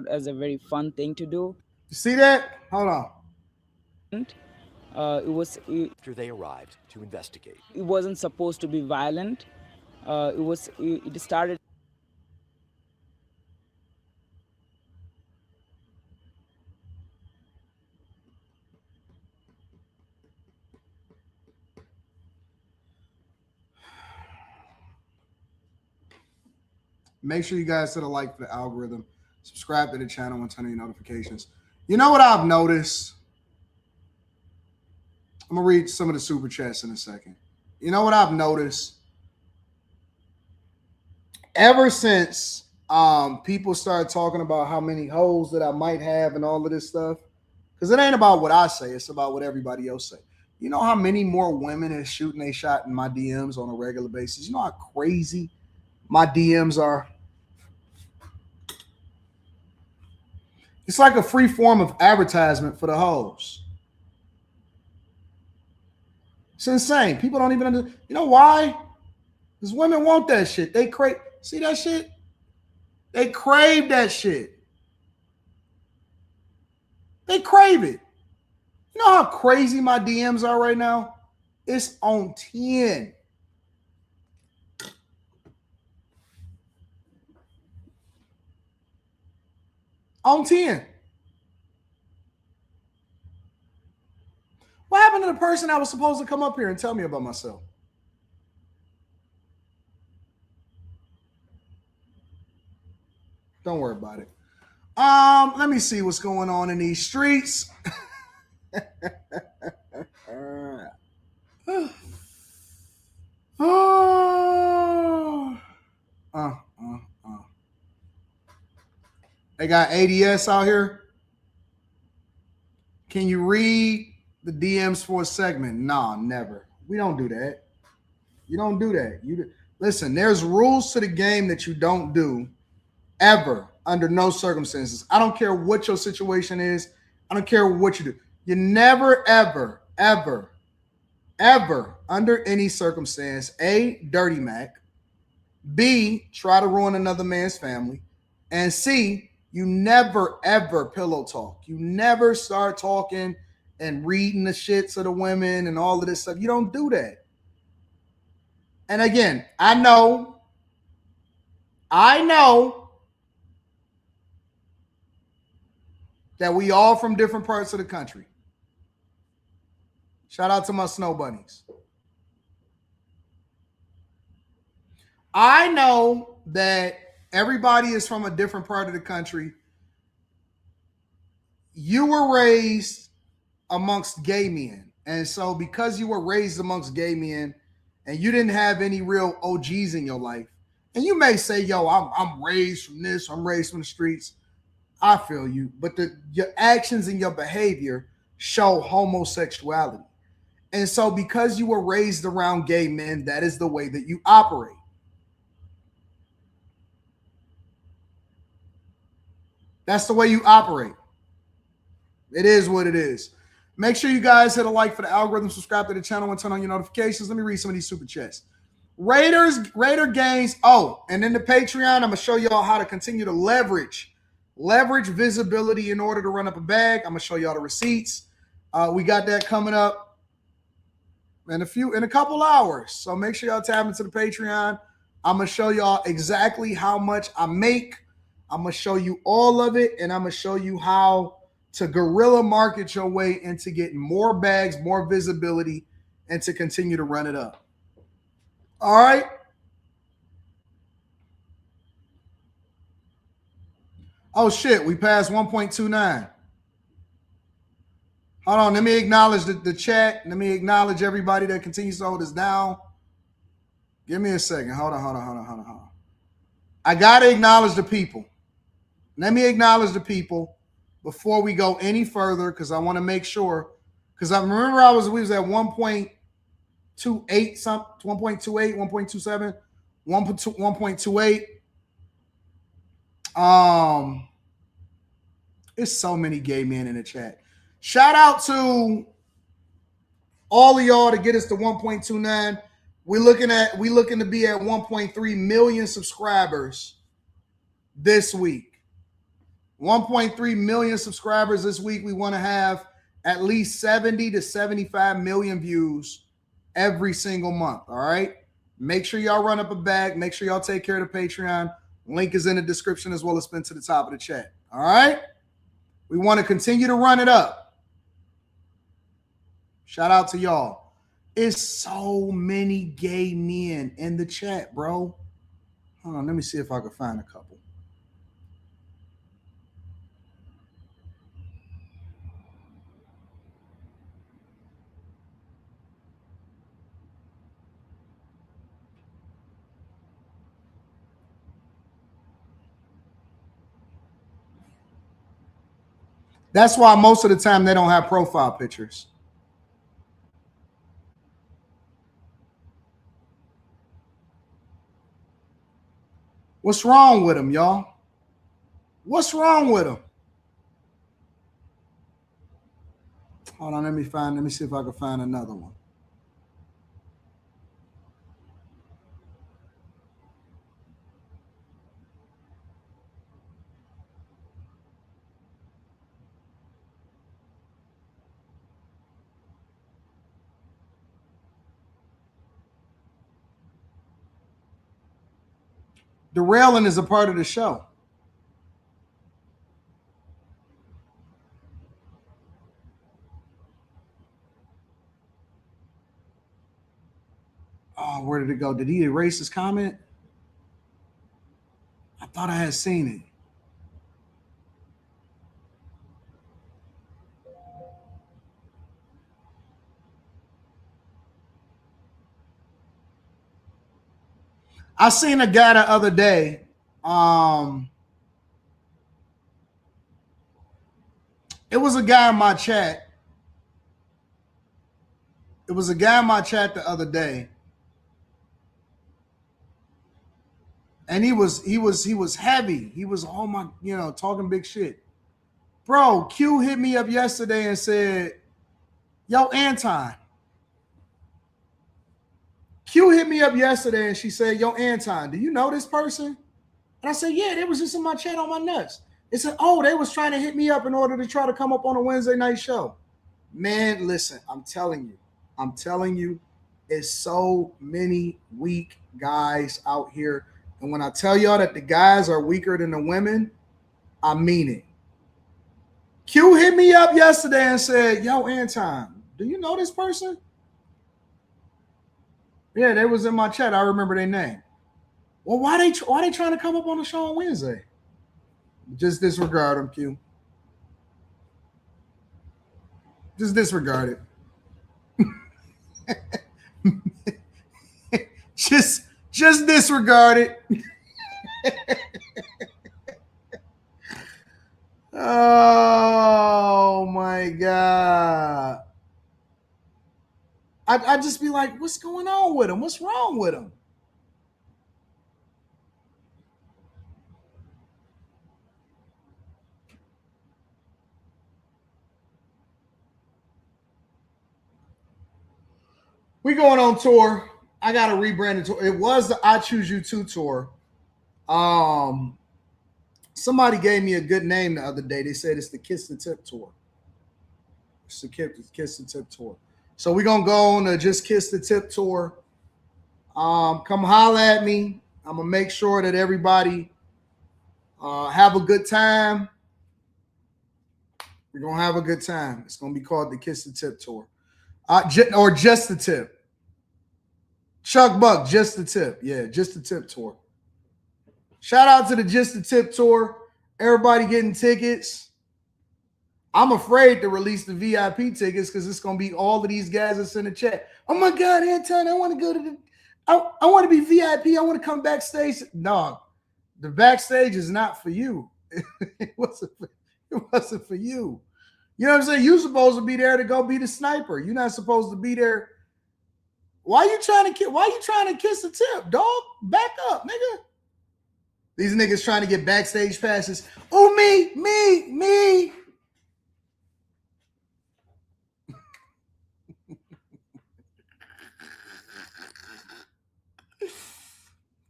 as a very fun thing to do. You see that? Hold on. After they arrived to investigate. It wasn't supposed to be violent. It started. Make sure you guys hit a like for the algorithm. Subscribe to the channel and turn on your notifications. You know what I've noticed? I'm going to read some of the super chats in a second. You know what I've noticed? Ever since people started talking about how many hoes that I might have and all of this stuff, because it ain't about what I say, it's about what everybody else say. You know how many more women is shooting a shot in my DMs on a regular basis? You know how crazy my DMs are? It's like a free form of advertisement for the hoes. It's insane. People don't even understand. You know why? Because women want that shit. They crave. See that shit? They crave that shit. They crave it. You know how crazy my DMs are right now? It's on 10. On 10. What happened to the person that was supposed to come up here and tell me about myself? Don't worry about it. Let me see what's going on in these streets. They got ADS out here. Can you read the DMs for a segment? Nah, never. We don't do that. You don't do that. Listen, there's rules to the game that you don't do ever, under no circumstances. I don't care what your situation is. I don't care what you do. You never, ever, ever, ever, under any circumstance, A, dirty Mac, B, try to ruin another man's family, and C, you never, ever pillow talk. You never start talking and reading the shit to the women and all of this stuff. You don't do that. And again, I know that we all from different parts of the country. Shout out to my snow bunnies. I know that everybody is from a different part of the country. You were raised amongst gay men. And so because you were raised amongst gay men and you didn't have any real OGs in your life, and you may say, yo, I'm raised from this, I'm raised from the streets. I feel you. But your actions and your behavior show homosexuality. And so because you were raised around gay men, that is the way that you operate. That's the way you operate. It is what it is. Make sure you guys hit a like for the algorithm, subscribe to the channel, and turn on your notifications. Let me read some of these super chats. Raider gains. Oh, and in the Patreon, I'm going to show y'all how to continue to leverage visibility in order to run up a bag. I'm going to show y'all the receipts. We got that coming up in a couple hours. So make sure y'all tap into the Patreon. I'm going to show y'all exactly how much I make. I'm going to show you all of it, and I'm going to show you how to guerrilla market your way into getting more bags, more visibility, and to continue to run it up. All right? Oh, shit. We passed 1.29. Hold on. Let me acknowledge the chat. Let me acknowledge everybody that continues to hold us down. Give me a second. Hold on. I got to acknowledge the people. Let me acknowledge the people before we go any further, because I want to make sure. Because I remember we was at 1.28 something, 1.28, 1.27, 1.28. It's so many gay men in the chat. Shout out to all of y'all to get us to 1.29. We looking to be at 1.3 million subscribers this week. 1.3 million subscribers this week. We want to have at least 70 to 75 million views every single month. All right. Make sure y'all run up a bag. Make sure y'all take care of the Patreon. Link is in the description as well as pinned to the top of the chat. All right. We want to continue to run it up. Shout out to y'all. It's so many gay men in the chat, bro. Hold on, let me see if I can find a couple. That's why most of the time they don't have profile pictures. What's wrong with them, y'all? What's wrong with them? Hold on, let me see if I can find another one. The railing is a part of the show. Oh, where did it go? Did he erase his comment? I thought I had seen it. I seen a guy the other day. It was a guy in my chat. It was a guy in my chat the other day. And he was heavy. He was talking big shit. Bro, Q hit me up yesterday and said, yo, Anton. Q hit me up yesterday and she said, yo, Anton, do you know this person? And I said, yeah, they was just in my chat on my nuts. They said, oh, they was trying to hit me up in order to try to come up on a Wednesday night show. Man, listen, I'm telling you, it's so many weak guys out here. And when I tell y'all that the guys are weaker than the women, I mean it. Q hit me up yesterday and said, yo, Anton, do you know this person? Yeah, they was in my chat. I remember their name. Well, why they trying to come up on the show on Wednesday? Just disregard them, Q. Just disregard it. just disregard it. Oh my God. I just be like, what's going on with him? What's wrong with him? We going on tour. I got to rebrand the tour. It was the I Choose You 2 tour. Somebody gave me a good name the other day. They said it's the Kiss the Tip tour. It's the Kiss the Tip tour. So we're going to go on the Just Kiss the Tip tour. Come holler at me. I'm going to make sure that everybody have a good time. We're going to have a good time. It's going to be called the Kiss the Tip tour. Or Just the Tip. Chuck Buck, Just the Tip. Yeah, Just the Tip tour. Shout out to the Just the Tip tour. Everybody getting tickets. I'm afraid to release the VIP tickets because it's going to be all of these guys that's in the chat. Oh my God, Anton, I want to go to the I want to be VIP. I want to come backstage. No, the backstage is not for you. It wasn't for you. You know what I'm saying? You're supposed to be there to go be the sniper. You're not supposed to be there. Why you trying to kiss the tip, dog? Back up, nigga. These niggas trying to get backstage passes. Oh, me.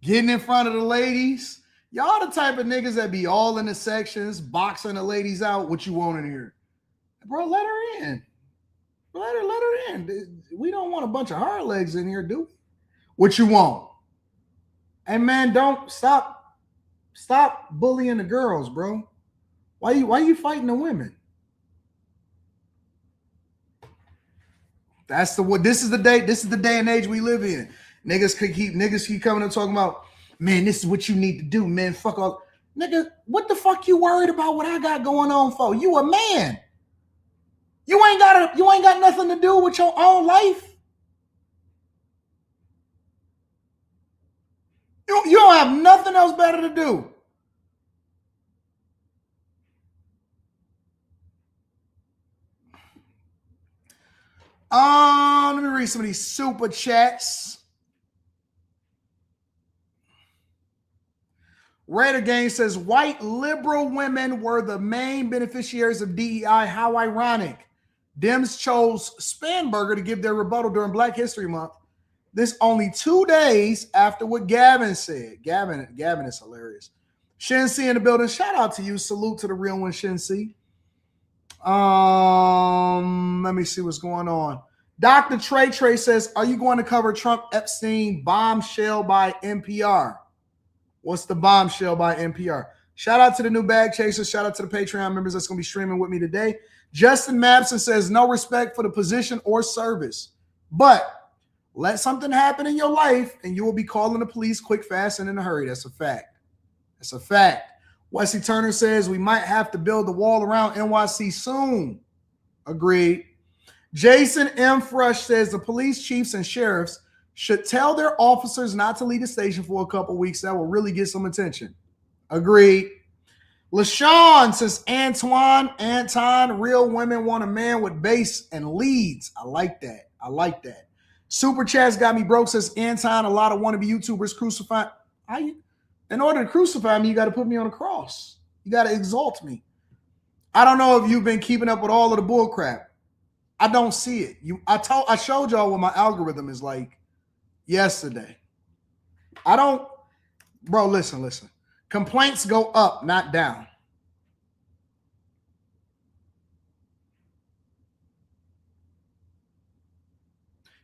Getting in front of the ladies. Y'all the type of niggas that be all in the sections, boxing the ladies out. What you want in here? Bro, let her in. Let her in. We don't want a bunch of hard legs in here, do we? What you want? Hey, man, don't stop bullying the girls, bro. Why you fighting the women? This is the day and age we live in. Niggas keep coming and talking about, man, this is what you need to do, man. Fuck all. Nigga, what the fuck you worried about what I got going on for? You a man. You ain't got nothing to do with your own life. You don't have nothing else better to do. Let me read some of these super chats. Raider Game says, white liberal women were the main beneficiaries of DEI. How ironic. Dems chose Spanberger to give their rebuttal during Black History Month. This only 2 days after what Gavin said. Gavin is hilarious. Shin C in the building. Shout out to you. Salute to the real one, Shin C. Let me see what's going on. Dr. Trey says, are you going to cover Trump Epstein bombshell by NPR? What's the bombshell by NPR? Shout out to the new bag chasers. Shout out to the Patreon members that's going to be streaming with me today. Justin Mabson says, no respect for the position or service, but let something happen in your life and you will be calling the police quick, fast, and in a hurry. That's a fact. That's a fact. Wesley Turner says we might have to build the wall around NYC soon. Agreed. Jason M. Frush says the police chiefs and sheriffs should tell their officers not to leave the station for a couple weeks. That will really get some attention. Agreed. LaShawn says, Anton, real women want a man with bass and leads. I like that. I like that. Super Chats got me broke, says Anton. A lot of wannabe YouTubers crucify. In order to crucify me, you got to put me on a cross. You got to exalt me. I don't know if you've been keeping up with all of the bull crap. I don't see it. I showed y'all what my algorithm is like yesterday. Bro, listen. Complaints go up, not down.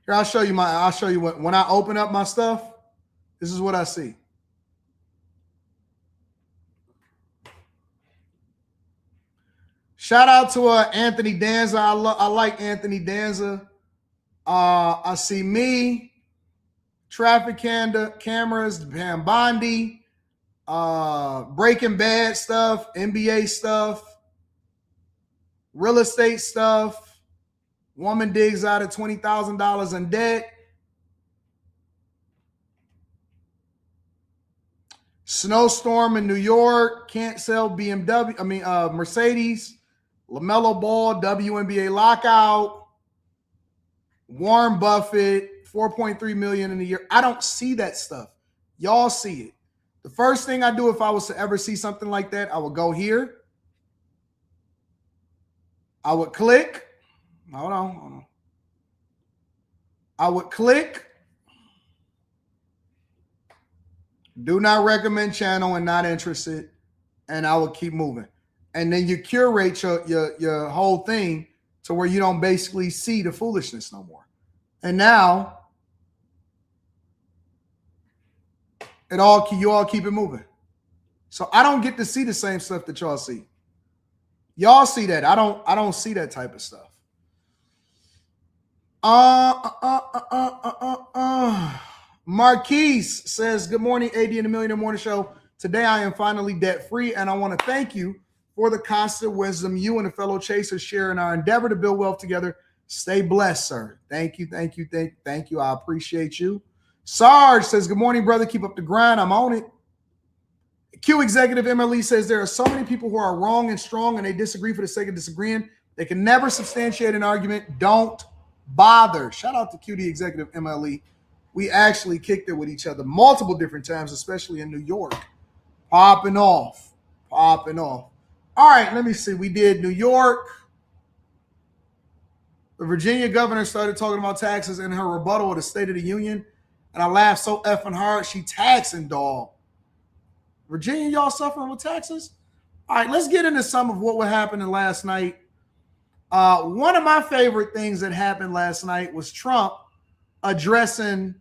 Here, I'll show you what, when I open up my stuff, this is what I see. Shout out to Anthony Danza. I like Anthony Danza. I see me, traffic cameras, Pam Bondi, Breaking Bad stuff, NBA stuff, real estate stuff. Woman digs out of $20,000 in debt. Snowstorm in New York. Can't sell Mercedes. LaMelo Ball, WNBA lockout. Warren Buffett, $4.3 million in a year. I don't see that stuff. Y'all see it. The first thing I do if I was to ever see something like that, I would go here. I would click. Hold on. I would click. Do not recommend channel and not interested. And I would keep moving. And then you curate your whole thing to where you don't basically see the foolishness no more. And now you all keep it moving. So I don't get to see the same stuff that y'all see. Y'all see that. I don't see that type of stuff. Marquise says, good morning, AD and the Millionaire Morning Show. Today I am finally debt free, and I want to thank you for the constant wisdom you and the fellow chasers share in our endeavor to build wealth together. Stay blessed, sir. Thank you. I appreciate you. Sarge says, good morning, brother. Keep up the grind. I'm on it. Q Executive MLE says there are so many people who are wrong and strong and they disagree for the sake of disagreeing. They can never substantiate an argument. Don't bother. Shout out to QD Executive MLE. We actually kicked it with each other multiple different times, especially in New York. Popping off. All right, let me see. We did New York. The Virginia governor started talking about taxes in her rebuttal of the State of the Union. And I laughed so effing hard. She taxing, dog. Virginia, y'all suffering with taxes? All right, let's get into some of what was happening last night. One of my favorite things that happened last night was Trump addressing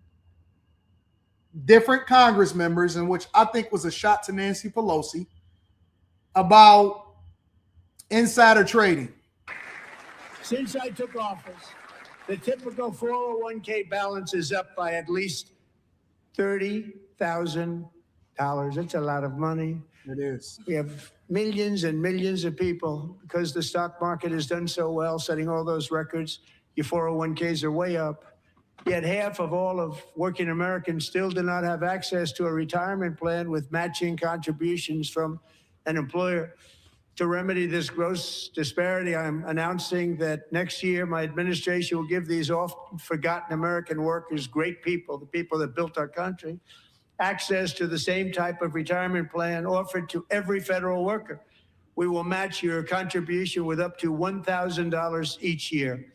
different Congress members, in which I think was a shot to Nancy Pelosi about insider trading. Since I took office, the typical 401k balance is up by at least $30,000 It's a lot of money. It is. We have millions and millions of people, because the stock market has done so well, setting all those records. Your 401ks are way up. Yet half of all of working Americans still do not have access to a retirement plan with matching contributions from an employer. To remedy this gross disparity, I'm announcing that next year my administration will give these often forgotten American workers, great people, the people that built our country, access to the same type of retirement plan offered to every federal worker. We will match your contribution with up to $1,000 each year,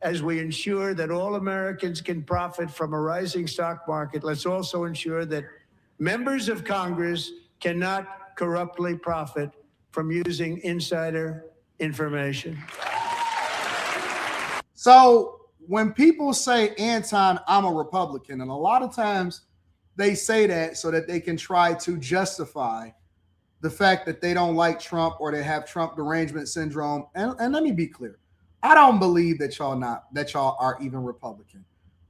as we ensure that all Americans can profit from a rising stock market. Let's also ensure that members of Congress cannot corruptly profit from using insider information. So when people say, Anton, I'm a Republican, and a lot of times they say that so that they can try to justify the fact that they don't like Trump or they have Trump derangement syndrome. And let me be clear. I don't believe that y'all are even Republican.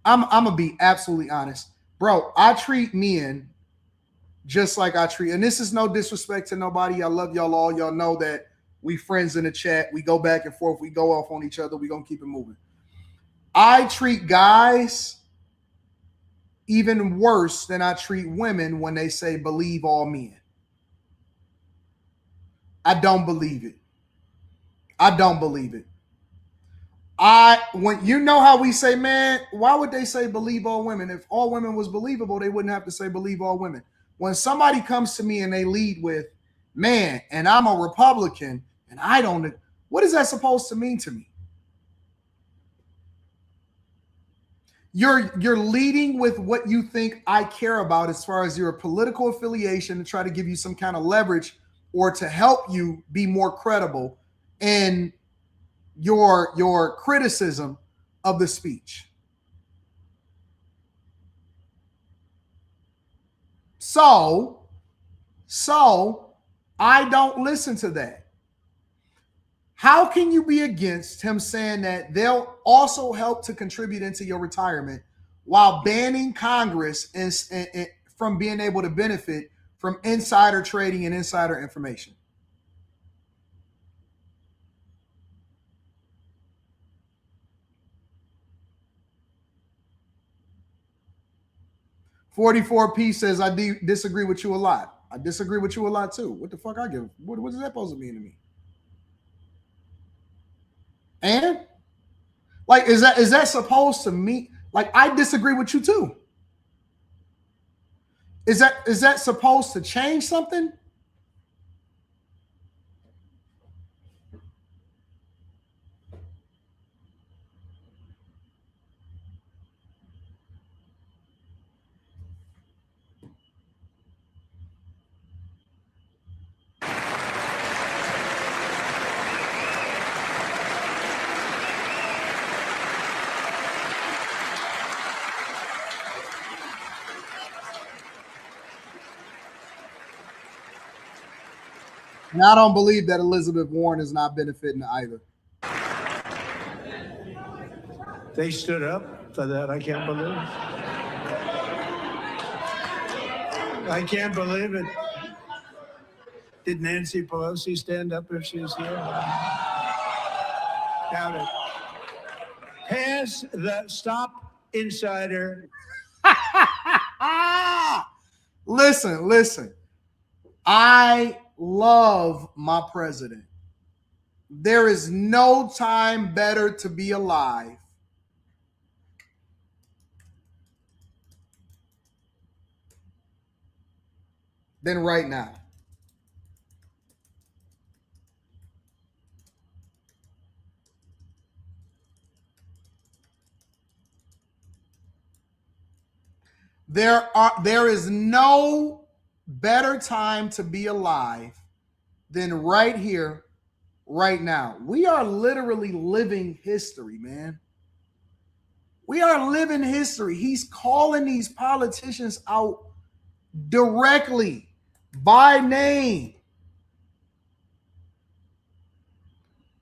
I'm gonna be absolutely honest. Bro, I treat men just like I treat, and this is no disrespect to nobody. I love y'all all. Y'all know that we friends in the chat. We go back and forth. We go off on each other. We're gonna keep it moving. I treat guys even worse than I treat women when they say believe all men. I don't believe it. I don't believe it. When you know how we say, man, why would they say believe all women? If all women was believable, they wouldn't have to say believe all women. When somebody comes to me and they lead with, man, and I'm a Republican and I don't, what is that supposed to mean to me? You're leading with what you think I care about as far as your political affiliation, to try to give you some kind of leverage or to help you be more credible in your criticism of the speech. So I don't listen to that. How can you be against him saying that they'll also help to contribute into your retirement while banning Congress and from being able to benefit from insider trading and insider information? $44P says, I disagree with you a lot. I disagree with you a lot too. What the fuck I give? What is that supposed to mean to me? And like, is that supposed to mean, like, I disagree with you too? Is that supposed to change something? And I don't believe that Elizabeth Warren is not benefiting either. They stood up for that. I can't believe it. I can't believe it. Did Nancy Pelosi stand up if she's here? Doubt it. Pass the Stop Insider. Listen. I love my president. There is no time better to be alive than right now. There is no better time to be alive than right here, right now. We are literally living history, man. We are living history. He's calling these politicians out directly by name.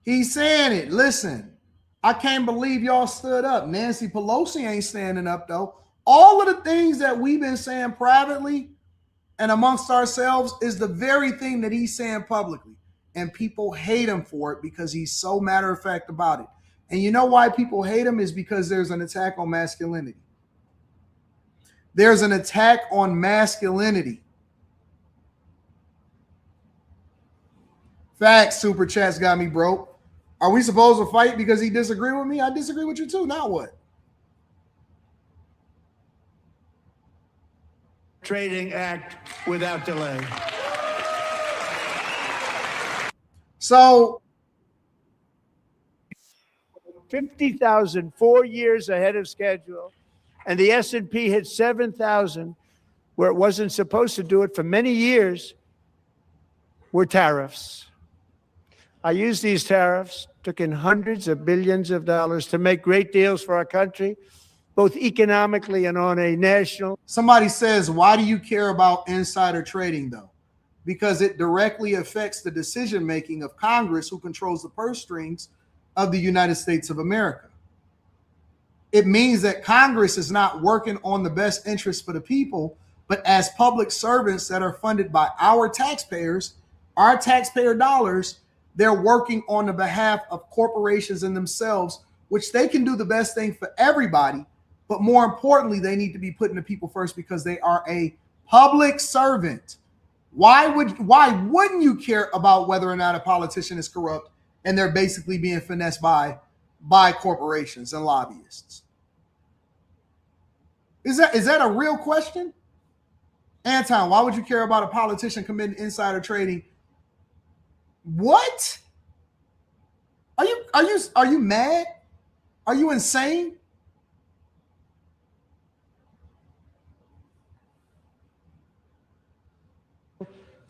He's saying it. Listen, I can't believe y'all stood up. Nancy Pelosi ain't standing up, though. All of the things that we've been saying privately, and amongst ourselves is the very thing that he's saying publicly. And people hate him for it because he's so matter of fact about it. And you know why people hate him is because there's an attack on masculinity. There's an attack on masculinity. Facts, super chats got me broke. Are we supposed to fight because he disagree with me? I disagree with you too. Now what? Trading Act without delay. So 50,000, 4 years ahead of schedule, and the S&P hit 7,000, where it wasn't supposed to do it for many years, were tariffs. I used these tariffs, took in hundreds of billions of dollars to make great deals for our country, both economically and on a national. Somebody says, why do you care about insider trading though? Because it directly affects the decision-making of Congress, who controls the purse strings of the United States of America. It means that Congress is not working on the best interests for the people, but as public servants that are funded by our taxpayers, our taxpayer dollars, they're working on the behalf of corporations and themselves, which they can do the best thing for everybody. But more importantly, they need to be putting the people first because they are a public servant. Why wouldn't you care about whether or not a politician is corrupt and they're basically being finessed by corporations and lobbyists? Is that a real question? Anton, why would you care about a politician committing insider trading? What? Are you mad? Are you insane?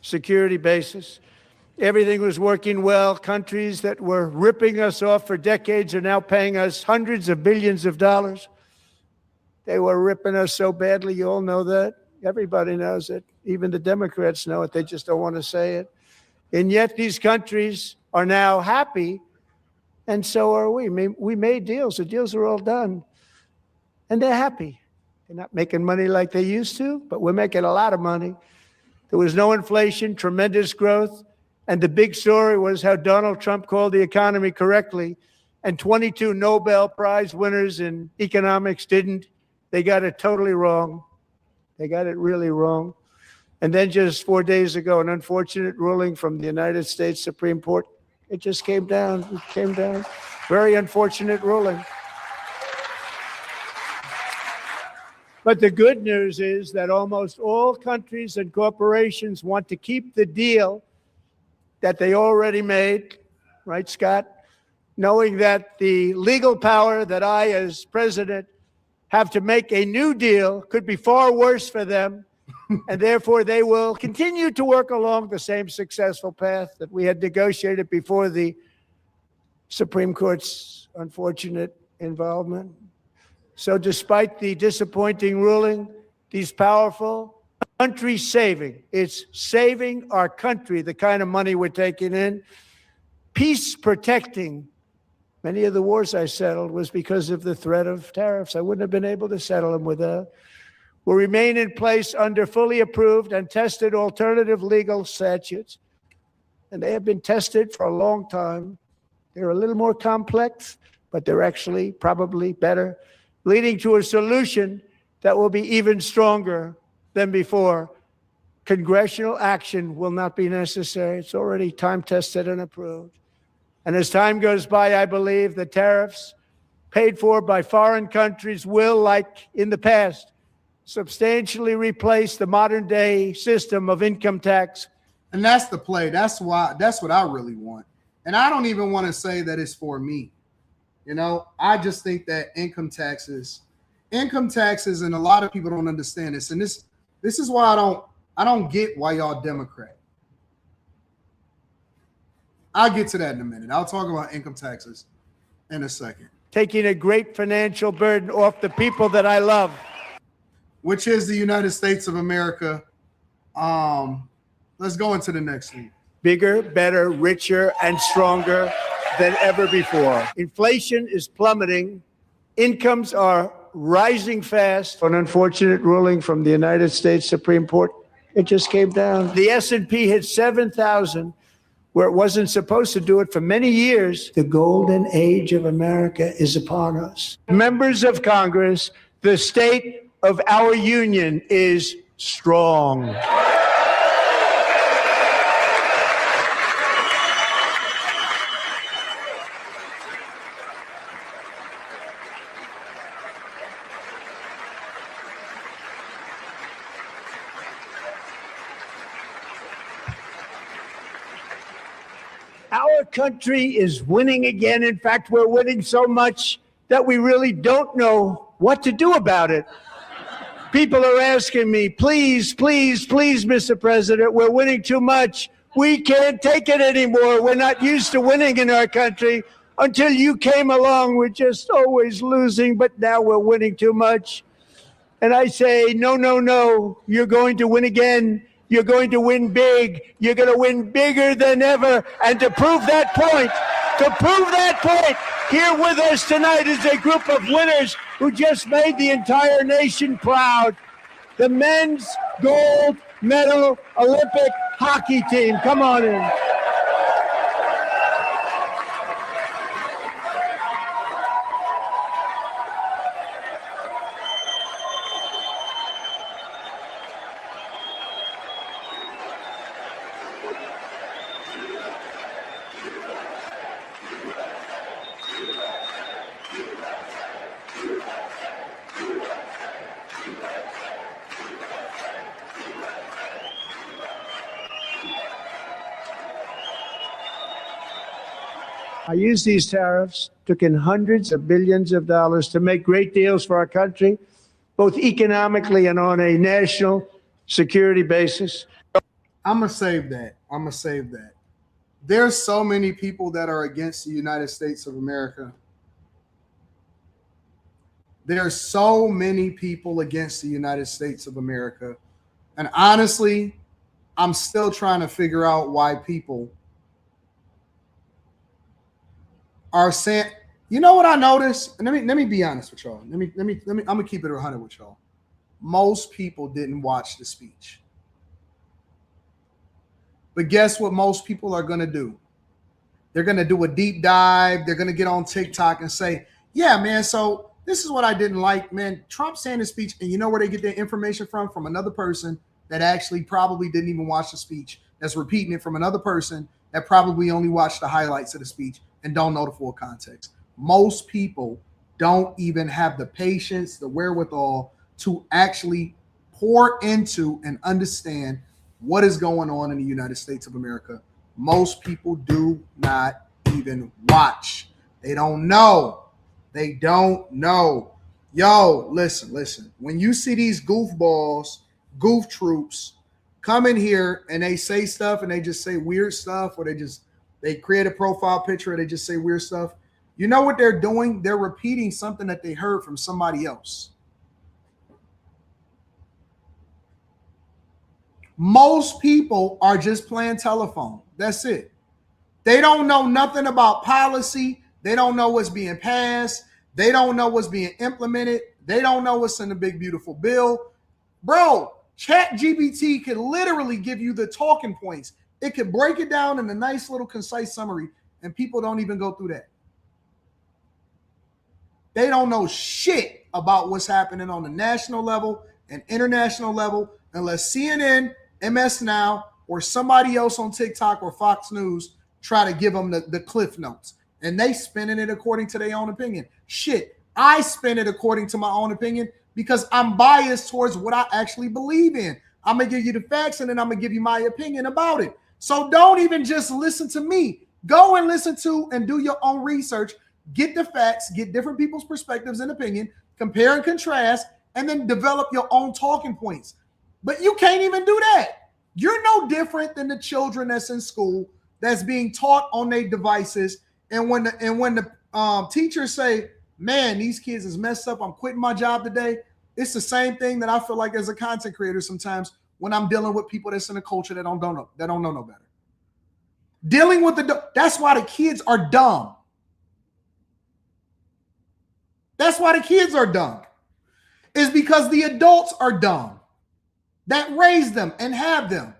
Security basis. Everything was working well. Countries that were ripping us off for decades are now paying us hundreds of billions of dollars. They were ripping us so badly. You all know that. Everybody knows it. Even the Democrats know it. They just don't want to say it. And yet these countries are now happy, and so are we. We made deals. The deals are all done, and they're happy. They're not making money like they used to, but we're making a lot of money. There was no inflation, tremendous growth, and the big story was how Donald Trump called the economy correctly, and 22 Nobel Prize winners in economics didn't. They got it totally wrong. They got it really wrong. And then just 4 days ago, an unfortunate ruling from the United States Supreme Court. It just came down. It came down. Very unfortunate ruling. But the good news is that almost all countries and corporations want to keep the deal that they already made, right, Scott? Knowing that the legal power that I, as president, have to make a new deal could be far worse for them, and therefore they will continue to work along the same successful path that we had negotiated before the Supreme Court's unfortunate involvement. So despite the disappointing ruling, these powerful country saving, it's saving our country, the kind of money we're taking in, peace protecting. Many of the wars I settled was because of the threat of tariffs. I wouldn't have been able to settle them without. Will remain in place under fully approved and tested alternative legal statutes. And they have been tested for a long time. They're a little more complex, but they're actually probably better, leading to a solution that will be even stronger than before. Congressional action will not be necessary. It's already time tested and approved. And as time goes by, I believe the tariffs paid for by foreign countries will, like in the past, substantially replace the modern day system of income tax. And that's the play. That's what I really want. And I don't even want to say that it's for me. You know, I just think that income taxes, and a lot of people don't understand this. And this is why I don't get why y'all Democrat. I'll get to that in a minute. I'll talk about income taxes in a second. Taking a great financial burden off the people that I love, which is the United States of America. Let's go into the next thing. Bigger, better, richer, and stronger than ever before. Inflation is plummeting. Incomes are rising fast. An unfortunate ruling from the United States Supreme Court. It just came down. The S&P hit 7,000, where it wasn't supposed to do it for many years. The golden age of America is upon us. Members of Congress, the state of our union is strong. Our country is winning again. In fact, we're winning so much that we really don't know what to do about it. People are asking me, please, please, please, Mr. President, we're winning too much. We can't take it anymore. We're not used to winning in our country. Until you came along, we're just always losing, but now we're winning too much. And I say, no, no, no, you're going to win again. You're going to win big. You're going to win bigger than ever. And to prove that point, here with us tonight is a group of winners who just made the entire nation proud. The men's gold medal Olympic hockey team. Come on in. I used these tariffs, took in hundreds of billions of dollars to make great deals for our country, both economically and on a national security basis. I'm going to save that. There's so many people that are against the United States of America. There's so many people against the United States of America. And honestly, I'm still trying to figure out why people are saying, you know what I noticed? And let me be honest with y'all. I'm gonna keep it 100 with y'all. Most people didn't watch the speech. But guess what most people are gonna do? They're gonna do a deep dive. They're gonna get on TikTok and say, yeah, man, so this is what I didn't like, man. Trump saying his speech, and you know where they get their information from? From another person that actually probably didn't even watch the speech, that's repeating it from another person that probably only watched the highlights of the speech and don't know the full context. Most people don't even have the patience, the wherewithal to actually pour into and understand what is going on in the United States of America. Most people do not even watch. They don't know. They don't know. Yo, listen. When you see these goofballs, goof troops come in here and they say stuff and they just say weird stuff, or they create a profile picture and they just say weird stuff. You know what they're doing? They're repeating something that they heard from somebody else. Most people are just playing telephone. That's it. They don't know nothing about policy. They don't know what's being passed. They don't know what's being implemented. They don't know what's in the big, beautiful bill. Bro, ChatGPT can literally give you the talking points. It can break it down in a nice little concise summary, and people don't even go through that. They don't know shit about what's happening on the national level and international level unless CNN, MS Now, or somebody else on TikTok or Fox News try to give them the cliff notes. And they spinning it according to their own opinion. Shit, I spin it according to my own opinion because I'm biased towards what I actually believe in. I'm going to give you the facts and then I'm going to give you my opinion about it. So don't even just listen to me. Go and listen to and do your own research. Get the facts, get different people's perspectives and opinion, compare and contrast, and then develop your own talking points. But you can't even do that. You're no different than the children that's in school that's being taught on their devices. And when the teachers say, man, these kids is messed up, I'm quitting my job today. It's the same thing that I feel like as a content creator sometimes when I'm dealing with people that's in a culture that don't know no better. Dealing with that's why the kids are dumb. That's why the kids are dumb. Is because the adults are dumb. that raised them and have them.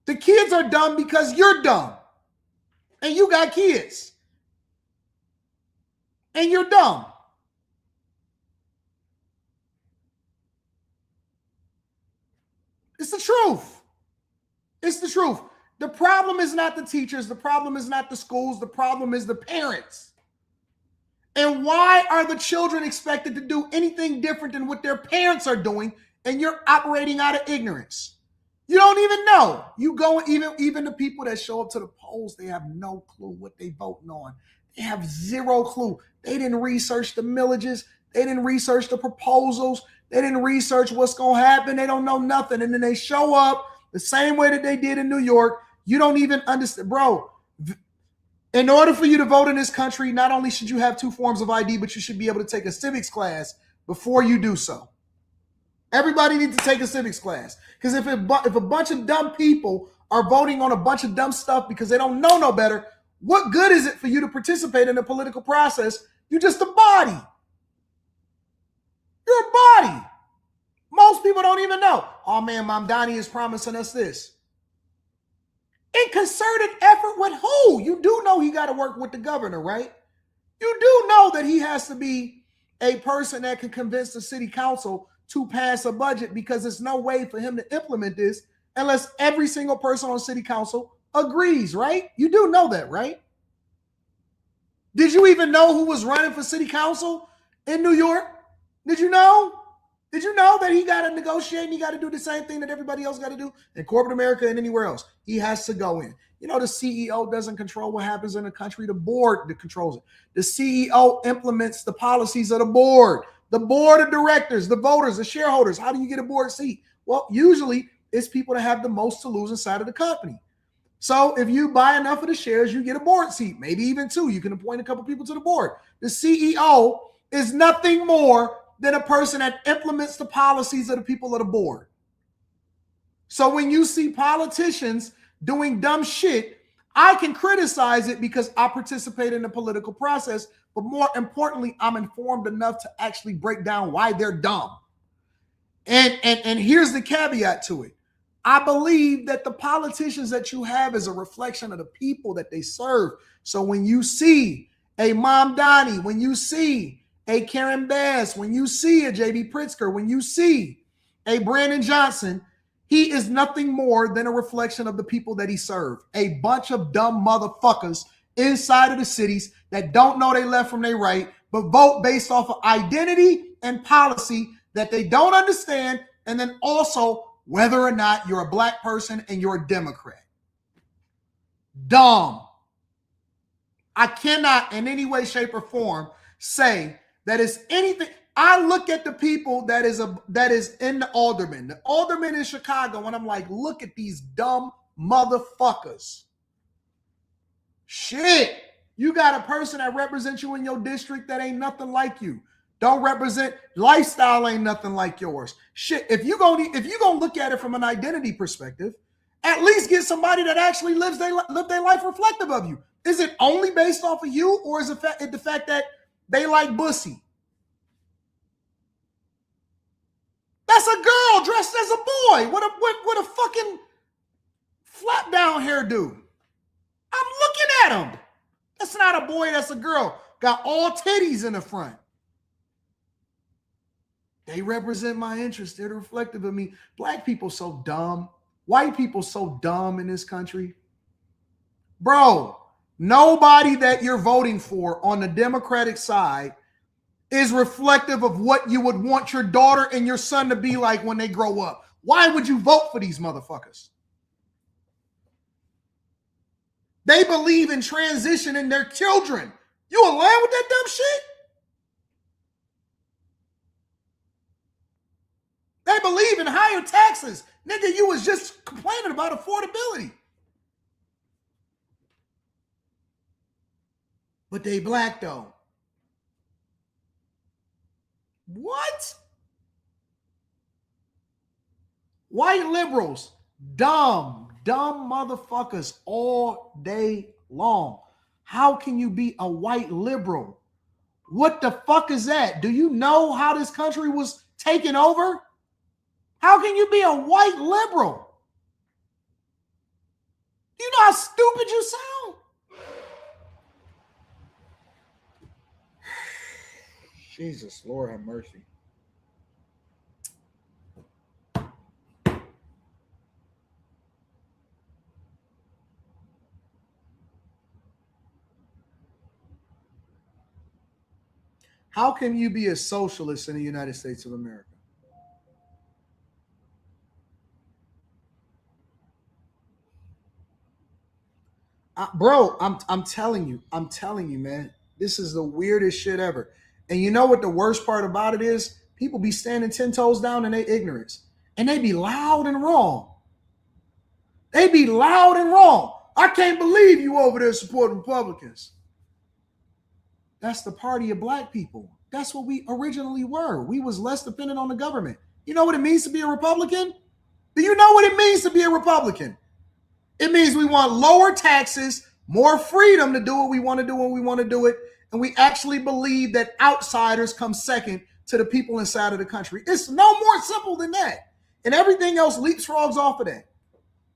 The kids are dumb because you're dumb. And you got kids. And you're dumb. It's the truth. It's the truth. The problem is not the teachers. The problem is not the schools. The problem is the parents. And why are the children expected to do anything different than what their parents are doing, and you're operating out of ignorance? You don't even know. You go, even the people that show up to the polls, they have no clue what they voting on. They have zero clue. They didn't research the millages. They didn't research the proposals. They didn't research what's going to happen. They don't know nothing. And then they show up the same way that they did in New York. You don't even understand. Bro, in order for you to vote in this country, not only should you have 2 forms of ID, but you should be able to take a civics class before you do so. Everybody needs to take a civics class. Because if a bunch of dumb people are voting on a bunch of dumb stuff because they don't know no better, what good is it for you to participate in the political process? You're just a body. You're a body. Most people don't even know. Oh man, Mom Donnie is promising us this. In concerted effort with who? You do know he got to work with the governor, right? You do know that he has to be a person that can convince the city council to pass a budget, because there's no way for him to implement this unless every single person on city council agrees, right? You do know that, right? Did you even know who was running for city council in New York? Did you know? Did you know that he got to negotiate and he got to do the same thing that everybody else got to do in corporate America and anywhere else? He has to go in. You know, the CEO doesn't control what happens in the country. The board that controls it. The CEO implements the policies of the board of directors, the voters, the shareholders. How do you get a board seat? Well, usually it's people that have the most to lose inside of the company. So if you buy enough of the shares, you get a board seat, maybe even 2. You can appoint a couple people to the board. The CEO is nothing more than a person that implements the policies of the people of the board. So when you see politicians doing dumb shit, I can criticize it because I participate in the political process, but more importantly, I'm informed enough to actually break down why they're dumb. And here's the caveat to it. I believe that the politicians that you have is a reflection of the people that they serve. So when you see a Mom Donnie, when you see a Karen Bass, when you see a J.B. Pritzker, when you see a Brandon Johnson, he is nothing more than a reflection of the people that he served. A bunch of dumb motherfuckers inside of the cities that don't know they left from their right, but vote based off of identity and policy that they don't understand, and then also whether or not you're a black person and you're a Democrat. Dumb. I cannot in any way, shape, or form say that it's anything. I look at the people that is in the alderman in Chicago, and I'm like, look at these dumb motherfuckers. Shit. You got a person that represents you in your district that ain't nothing like you. Don't represent, lifestyle ain't nothing like yours. Shit, if you gonna look at it from an identity perspective, at least get somebody that actually live their life reflective of you. Is it only based off of you, or is it the fact that they like Bussy? That's a girl dressed as a boy with a fucking flap down hairdo. I'm looking at him. That's not a boy, that's a girl. Got all titties in the front. They represent my interests. They're reflective of me. Black people so dumb. White people so dumb in this country. Bro, nobody that you're voting for on the Democratic side is reflective of what you would want your daughter and your son to be like when they grow up. Why would you vote for these motherfuckers? They believe in transitioning their children. You align with that dumb shit? They believe in higher taxes. Nigga, you was just complaining about affordability. But they black though. What? White liberals, dumb motherfuckers all day long. How can you be a white liberal? What the fuck is that? Do you know how this country was taking over? How can you be a white liberal? Do you know how stupid you sound? Jesus, Lord have mercy. How can you be a socialist in the United States of America? Bro, I'm telling you, man. This is the weirdest shit ever. And you know what the worst part about it is? People be standing 10 toes down in their ignorance. And they be loud and wrong. They be loud and wrong. I can't believe you over there supporting Republicans. That's the party of black people. That's what we originally were. We was less dependent on the government. You know what it means to be a Republican? Do you know what it means to be a Republican? It means we want lower taxes, more freedom to do what we want to do when we want to do it, and we actually believe that outsiders come second to the people inside of the country. It's no more simple than that. And everything else leapfrogs off of that.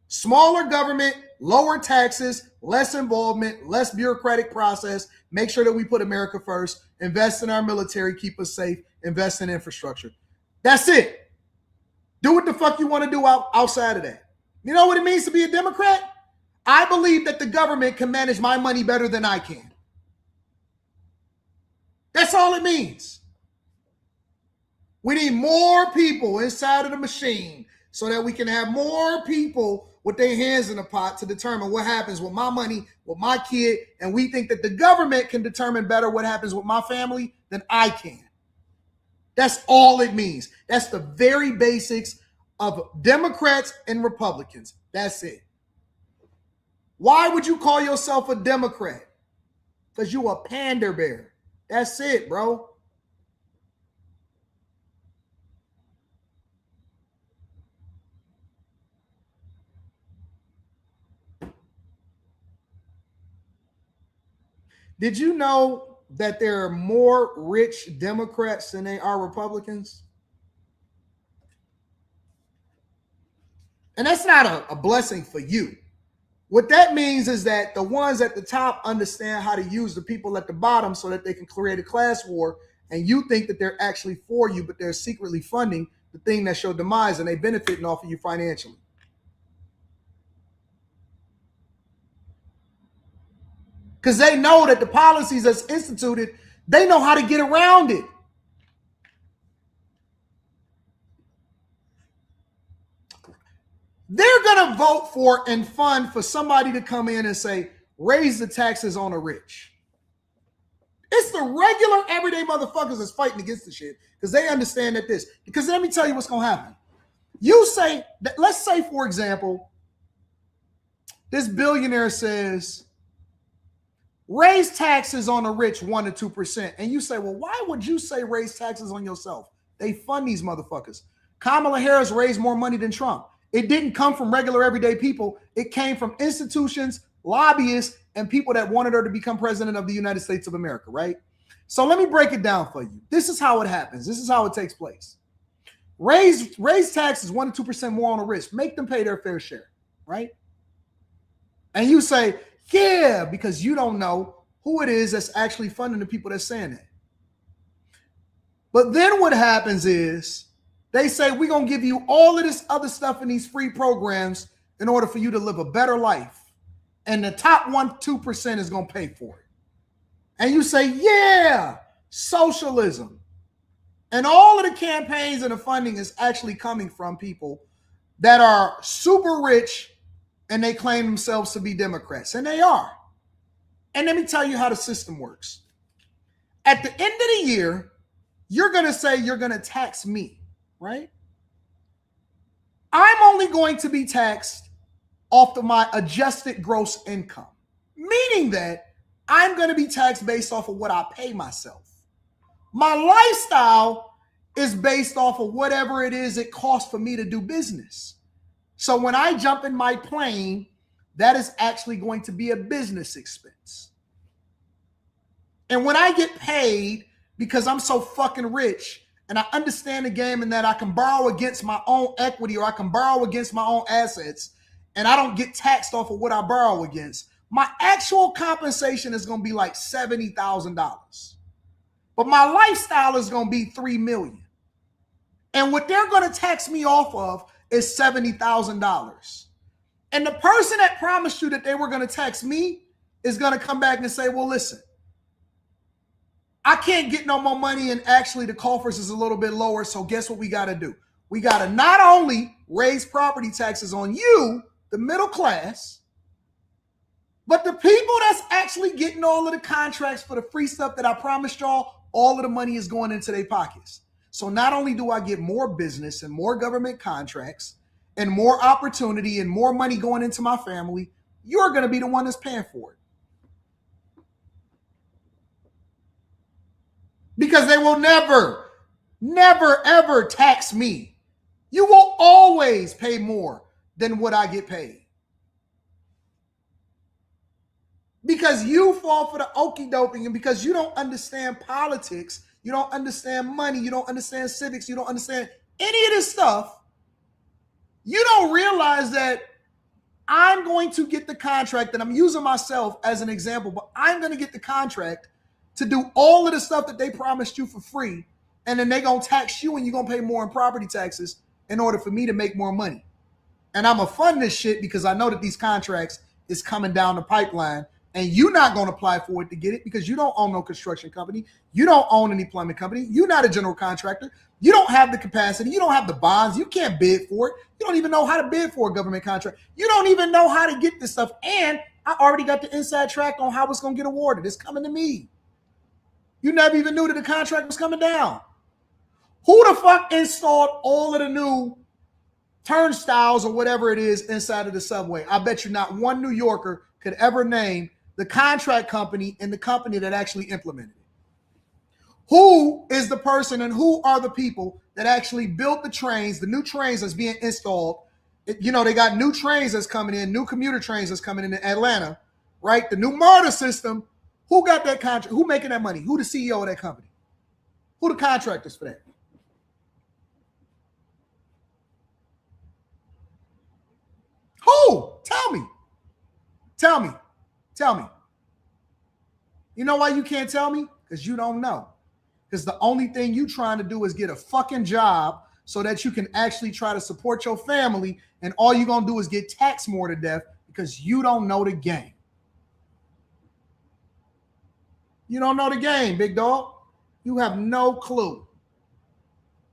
Smaller government, lower taxes, less involvement, less bureaucratic process. Make sure that we put America first, invest in our military, keep us safe, invest in infrastructure. That's it. Do what the fuck you want to do outside of that. You know what it means to be a Democrat? I believe that the government can manage my money better than I can. That's all it means. We need more people inside of the machine so that we can have more people with their hands in the pot to determine what happens with my money, with my kid, and we think that the government can determine better what happens with my family than I can. That's all it means. That's the very basics of Democrats and Republicans. That's it. Why would you call yourself a Democrat? Because you a pander bear. That's it, bro. Did you know that there are more rich Democrats than there are Republicans? And that's not a blessing for you. What that means is that the ones at the top understand how to use the people at the bottom so that they can create a class war, and you think that they're actually for you, but they're secretly funding the thing that's your demise, and they benefiting off of you financially. Because they know that the policies that's instituted, they know how to get around it. They're going to vote for and fund for somebody to come in and say, raise the taxes on the rich. It's the regular everyday motherfuckers that's fighting against the shit because they understand that this. Because let me tell you what's going to happen. You say, that, let's say, for example, this billionaire says, raise taxes on the rich 1% to 2%. And you say, well, why would you say raise taxes on yourself? They fund these motherfuckers. Kamala Harris raised more money than Trump. It didn't come from regular everyday people. It came from institutions, lobbyists, and people that wanted her to become president of the United States of America, right? So let me break it down for you. This is how it happens. This is how it takes place. Raise taxes 1% to 2% more on the rich. Make them pay their fair share, right? And you say, yeah, because you don't know who it is that's actually funding the people that's saying that. But then what happens is they say, we're going to give you all of this other stuff in these free programs in order for you to live a better life. And the top 1-2% is going to pay for it. And you say, yeah, socialism. And all of the campaigns and the funding is actually coming from people that are super rich and they claim themselves to be Democrats. And they are. And let me tell you how the system works. At the end of the year, you're going to say you're going to tax me, right? I'm only going to be taxed off of my adjusted gross income, meaning that I'm going to be taxed based off of what I pay myself. My lifestyle is based off of whatever it is it costs for me to do business. So when I jump in my plane, that is actually going to be a business expense. And when I get paid because I'm so fucking rich and I understand the game and that I can borrow against my own equity or I can borrow against my own assets and I don't get taxed off of what I borrow against, my actual compensation is going to be like $70,000. But my lifestyle is going to be $3 million. And what they're going to tax me off of is $70,000. And the person that promised you that they were going to tax me is going to come back and say, well, listen, I can't get no more money and actually the coffers is a little bit lower. So guess what we got to do? We got to not only raise property taxes on you, the middle class, but the people that's actually getting all of the contracts for the free stuff that I promised y'all, all of the money is going into their pockets. So not only do I get more business and more government contracts and more opportunity and more money going into my family, you're going to be the one that's paying for it. Because they will never, ever tax me. You will always pay more than what I get paid. Because you fall for the okie doping and because you don't understand politics, you don't understand money, you don't understand civics, you don't understand any of this stuff, you don't realize that I'm going to get the contract, and I'm using myself as an example, but I'm going to get the contract to do all of the stuff that they promised you for free, and then they're going to tax you and you're going to pay more in property taxes in order for me to make more money. And I'm going to fund this shit because I know that these contracts is coming down the pipeline, and you're not going to apply for it to get it because you don't own no construction company. You don't own any plumbing company. You're not a general contractor. You don't have the capacity. You don't have the bonds. You can't bid for it. You don't even know how to bid for a government contract. You don't even know how to get this stuff. And I already got the inside track on how it's going to get awarded. It's coming to me. You never even knew that the contract was coming down. Who the fuck installed all of the new turnstiles or whatever it is inside of the subway? I bet you not one New Yorker could ever name the contract company and the company that actually implemented it. Who is the person and who are the people that actually built the trains, the new trains that's being installed? You know, they got new trains that's coming in, new commuter trains that's coming in Atlanta, right? The new MARTA system. Who got that contract? Who making that money? Who the CEO of that company? Who the contractors for that? Who? Tell me. Tell me. Tell me. You know why you can't tell me? Because you don't know. Because the only thing you trying to do is get a fucking job so that you can actually try to support your family, and all you're going to do is get taxed more to death because you don't know the game. You don't know the game, big dog. You have no clue.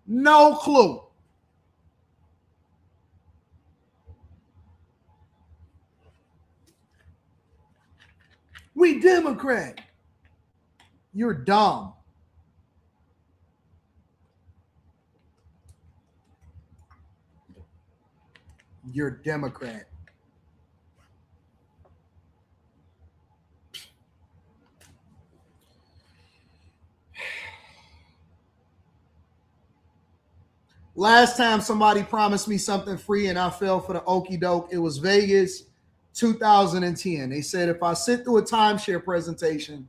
No clue. We Democrat. You're dumb. You're Democrat. Last time somebody promised me something free and I fell for the okie doke, it was Vegas 2010. They said if I sit through a timeshare presentation,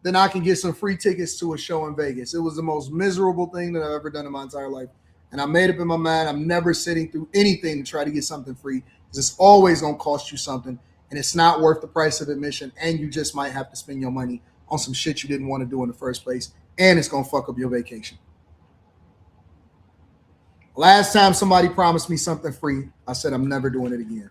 then I can get some free tickets to a show in Vegas. It was the most miserable thing that I've ever done in my entire life. And I made up in my mind, I'm never sitting through anything to try to get something free, because it's always going to cost you something, and it's not worth the price of admission, and you just might have to spend your money on some shit you didn't want to do in the first place, and it's going to fuck up your vacation. Last time somebody promised me something free, I said I'm never doing it again.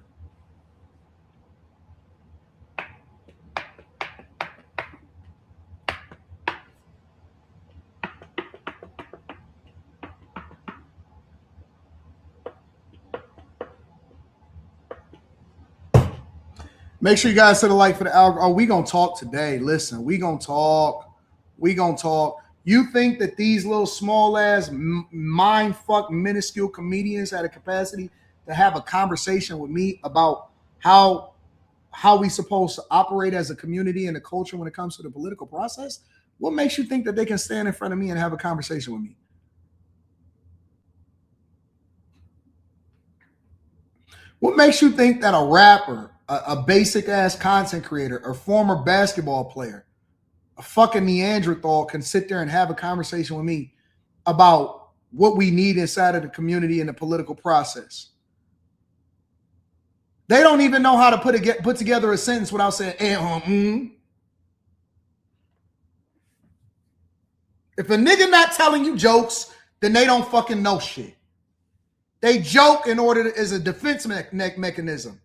Make sure you guys hit a like for the algorithm. Oh, we going to talk today. Listen, we going to talk. We going to talk. You think that these little small ass mind fuck minuscule comedians had a capacity to have a conversation with me about how we supposed to operate as a community and a culture when it comes to the political process? What makes you think that they can stand in front of me and have a conversation with me? What makes you think that a rapper, a basic ass content creator, a former basketball player, a fucking Neanderthal can sit there and have a conversation with me about what we need inside of the community and the political process. They don't even know how to put together a sentence without saying, If a nigga not telling you jokes, then they don't fucking know shit. They joke in order to, as a defense mechanism.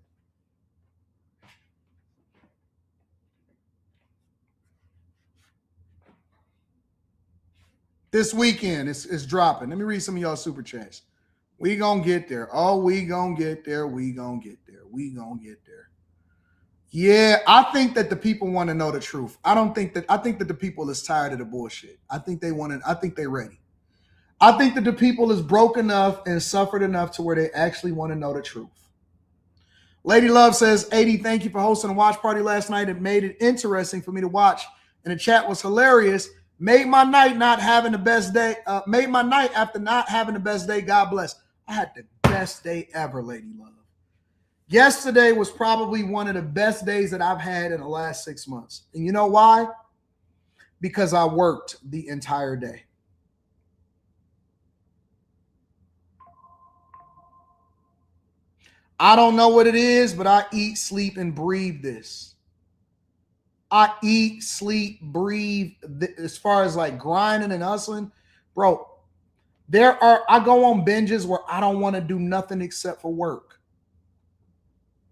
This weekend it's dropping. Let me read some of y'all super chats. We gonna get there. Oh, we gonna get there. We gonna get there. We gonna get there. Yeah, I think that the people want to know the truth. I think that the people is tired of the bullshit. I think they ready. I think that the people is broke enough and suffered enough to where they actually want to know the truth. Lady Love says, 80, thank you for hosting a watch party last night. It made it interesting for me to watch. And the chat was hilarious. Made my night not having the best day. Made my night after not having the best day. God bless. I had the best day ever, Lady Love. Yesterday was probably one of the best days that I've had in the last 6 months. And you know why? Because I worked the entire day. I don't know what it is, but I eat, sleep, and breathe this. I eat, sleep, breathe. As far as like grinding and hustling, bro, I go on binges where I don't want to do nothing except for work.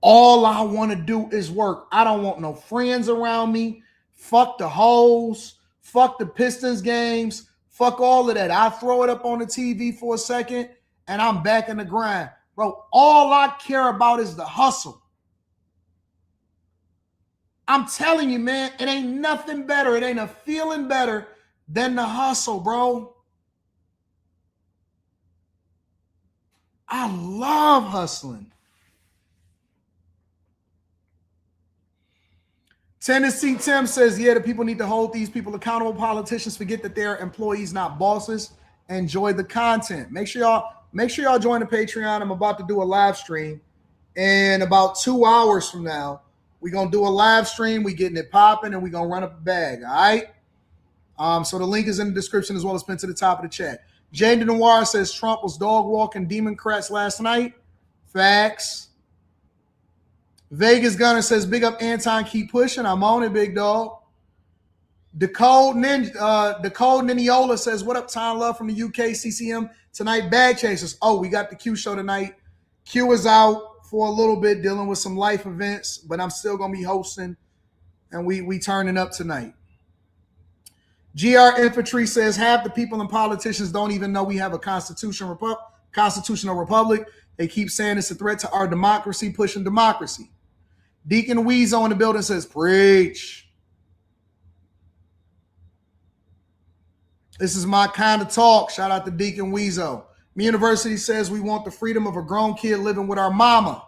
All I want to do is work. I don't want no friends around me. Fuck the hoes. Fuck the Pistons games. Fuck all of that. I throw it up on the TV for a second and I'm back in the grind. Bro, all I care about is the hustle. I'm telling you, man, it ain't nothing better. It ain't a feeling better than the hustle, bro. I love hustling. Tennessee Tim says, yeah, the people need to hold these people accountable. Politicians forget that they're employees, not bosses. Enjoy the content. Make sure y'all join the Patreon. I'm about to do a live stream. And about 2 hours from now, we're going to do a live stream. We getting it popping and we're going to run up a bag. All right. So the link is in the description as well as pinned to the top of the chat. Jane DeNoir says Trump was dog walking Democrats last night. Facts. Vegas Gunner says, big up Anton, keep pushing. I'm on it, big dog. The Code Niniola says, what up, Tom Love from the UK, CCM tonight, Bag Chasers. Oh, we got the Q show tonight. Q is out for a little bit dealing with some life events, but I'm still going to be hosting, and we turning up tonight. GR Infantry says, half the people and politicians don't even know we have a constitutional republic. They keep saying it's a threat to our democracy, pushing democracy. Deacon Weezo in the building says, preach. This is my kind of talk. Shout out to Deacon Weezo. University says we want the freedom of a grown kid living with our mama.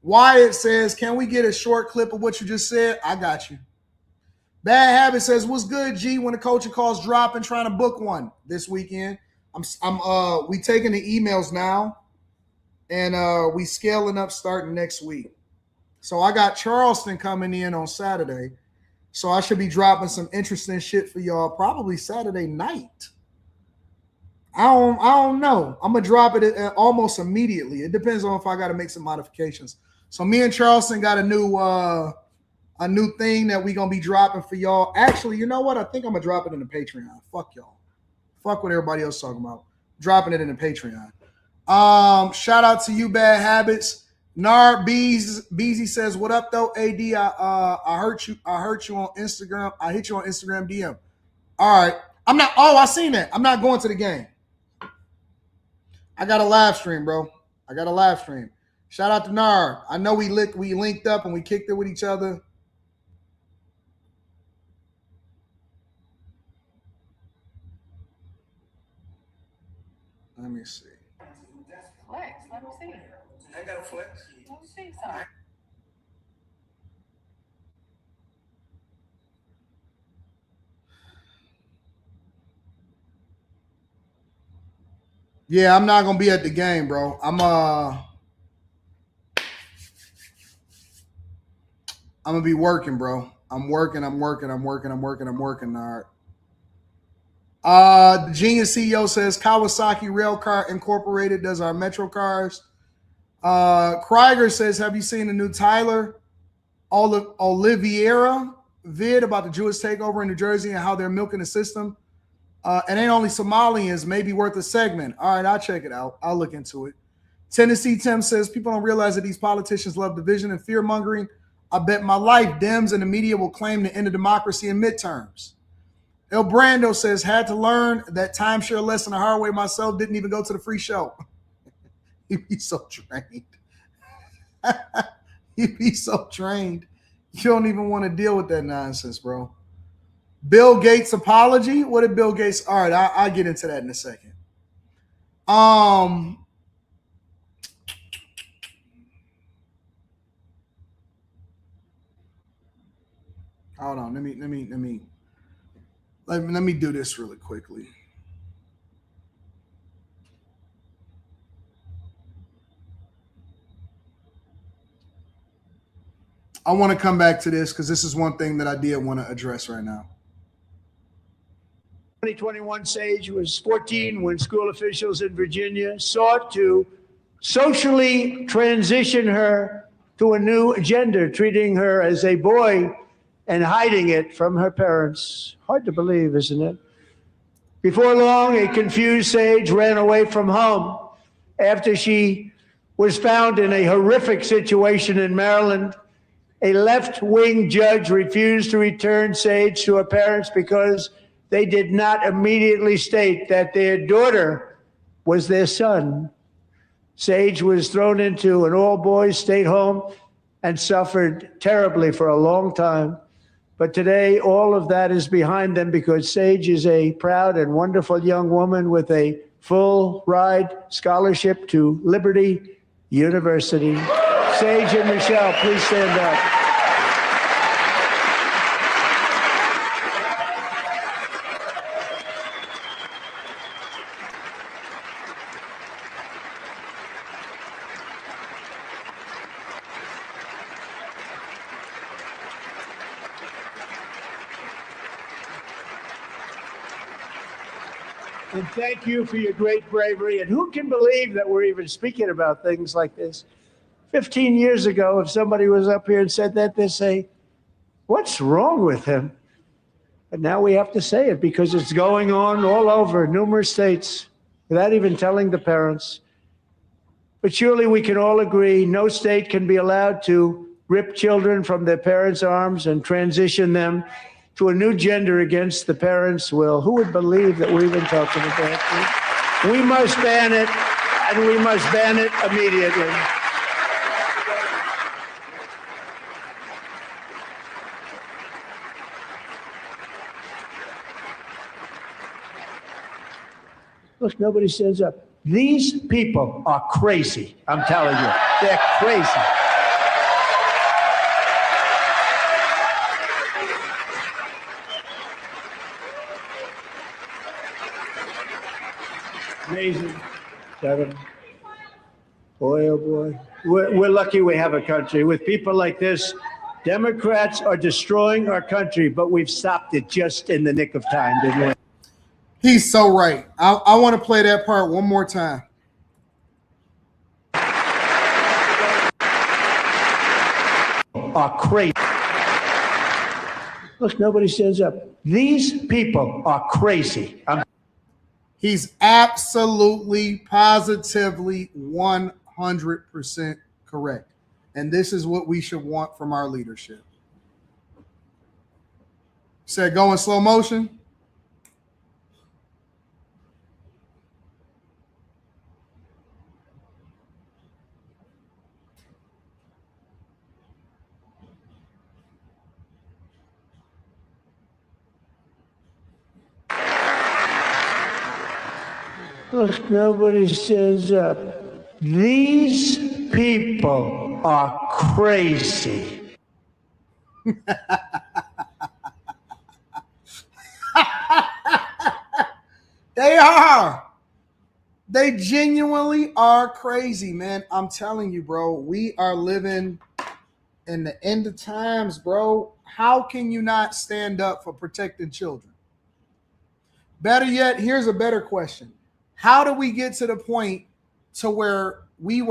Wyatt says, can we get a short clip of what you just said? I got you. Bad Habit says, what's good, G? When the coaching calls dropping, trying to book one this weekend. We taking the emails now, and we scaling up starting next week. So I got Charleston coming in on Saturday. So I should be dropping some interesting shit for y'all probably Saturday night. I don't know. I'm going to drop it almost immediately. It depends on if I got to make some modifications. So me and Charleston got a new thing that we're going to be dropping for y'all. Actually, you know what? I think I'm going to drop it in the Patreon. Fuck y'all. Fuck what everybody else talking about. Dropping it in the Patreon. Shout out to you, Bad Habits. Nar Beezy says, what up though? AD, I hurt you on Instagram. I hit you on Instagram DM. All right. I seen that. I'm not going to the game. I got a live stream, bro. I got a live stream. Shout out to Nar. I know we linked up and we kicked it with each other. Let me see. Flex. Let me see. I got a flex. Let me see something. Yeah, I'm not gonna be at the game, bro. I'm gonna be working, bro. I'm working. All right. The Genius CEO says Kawasaki Railcar Incorporated does our Metro cars. Krieger says, have you seen the new Tyler Oliveira vid about the Jewish takeover in New Jersey and how they're milking the system? It ain't only Somalians, maybe worth a segment. All right, I'll check it out. I'll look into it. Tennessee Tim says, people don't realize that these politicians love division and fear-mongering. I bet my life Dems and the media will claim to end the democracy in midterms. El Brando says, had to learn that timeshare lesson the hard way myself, didn't even go to the free show. He'd be so trained. He'd be so trained. You don't even want to deal with that nonsense, bro. Bill Gates apology? What did Bill Gates? All right, I'll get into that in a second. Hold on. Let me do this really quickly. I want to come back to this because this is one thing that I did want to address right now. 2021 Sage was 14 when school officials in Virginia sought to socially transition her to a new gender, treating her as a boy and hiding it from her parents. Hard to believe, isn't it? Before long, a confused Sage ran away from home after she was found in a horrific situation in Maryland. A left-wing judge refused to return Sage to her parents because they did not immediately state that their daughter was their son. Sage was thrown into an all-boys state home and suffered terribly for a long time. But today, all of that is behind them because Sage is a proud and wonderful young woman with a full-ride scholarship to Liberty University. Sage and Michelle, please stand up. And thank you for your great bravery. And who can believe that we're even speaking about things like this? 15 years ago, if somebody was up here and said that, they'd say, what's wrong with him? But now we have to say it because it's going on all over numerous states without even telling the parents. But surely we can all agree no state can be allowed to rip children from their parents' arms and transition them to a new gender against the parents' will. Who would believe that we're even talking about it? We must ban it, and we must ban it immediately. Look, nobody stands up. These people are crazy, I'm telling you. They're crazy. Amazing. 7. Boy, oh boy. We're lucky we have a country. With people like this, Democrats are destroying our country, but we've stopped it just in the nick of time, didn't we? He's so right. I want to play that part one more time. Are crazy. Look, nobody stands up. These people are crazy. He's absolutely, positively, 100% correct. And this is what we should want from our leadership. Said go in slow motion. Look, nobody stands up. These people are crazy. They are. They genuinely are crazy, man. I'm telling you, bro. We are living in the end of times, bro. How can you not stand up for protecting children? Better yet, here's a better question. How do we get to the point to where we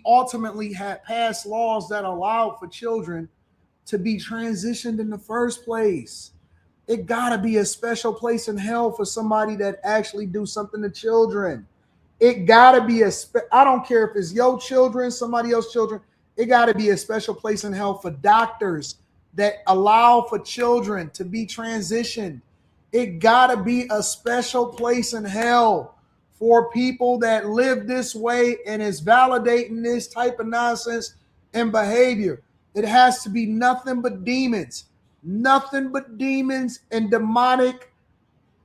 ultimately had passed laws that allowed for children to be transitioned in the first place? It gotta be a special place in hell for somebody that actually do something to children. It gotta be I don't care if it's your children, somebody else's children. It gotta be a special place in hell for doctors that allow for children to be transitioned. It gotta be a special place in hell for people that live this way and is validating this type of nonsense and behavior. It has to be nothing but demons and demonic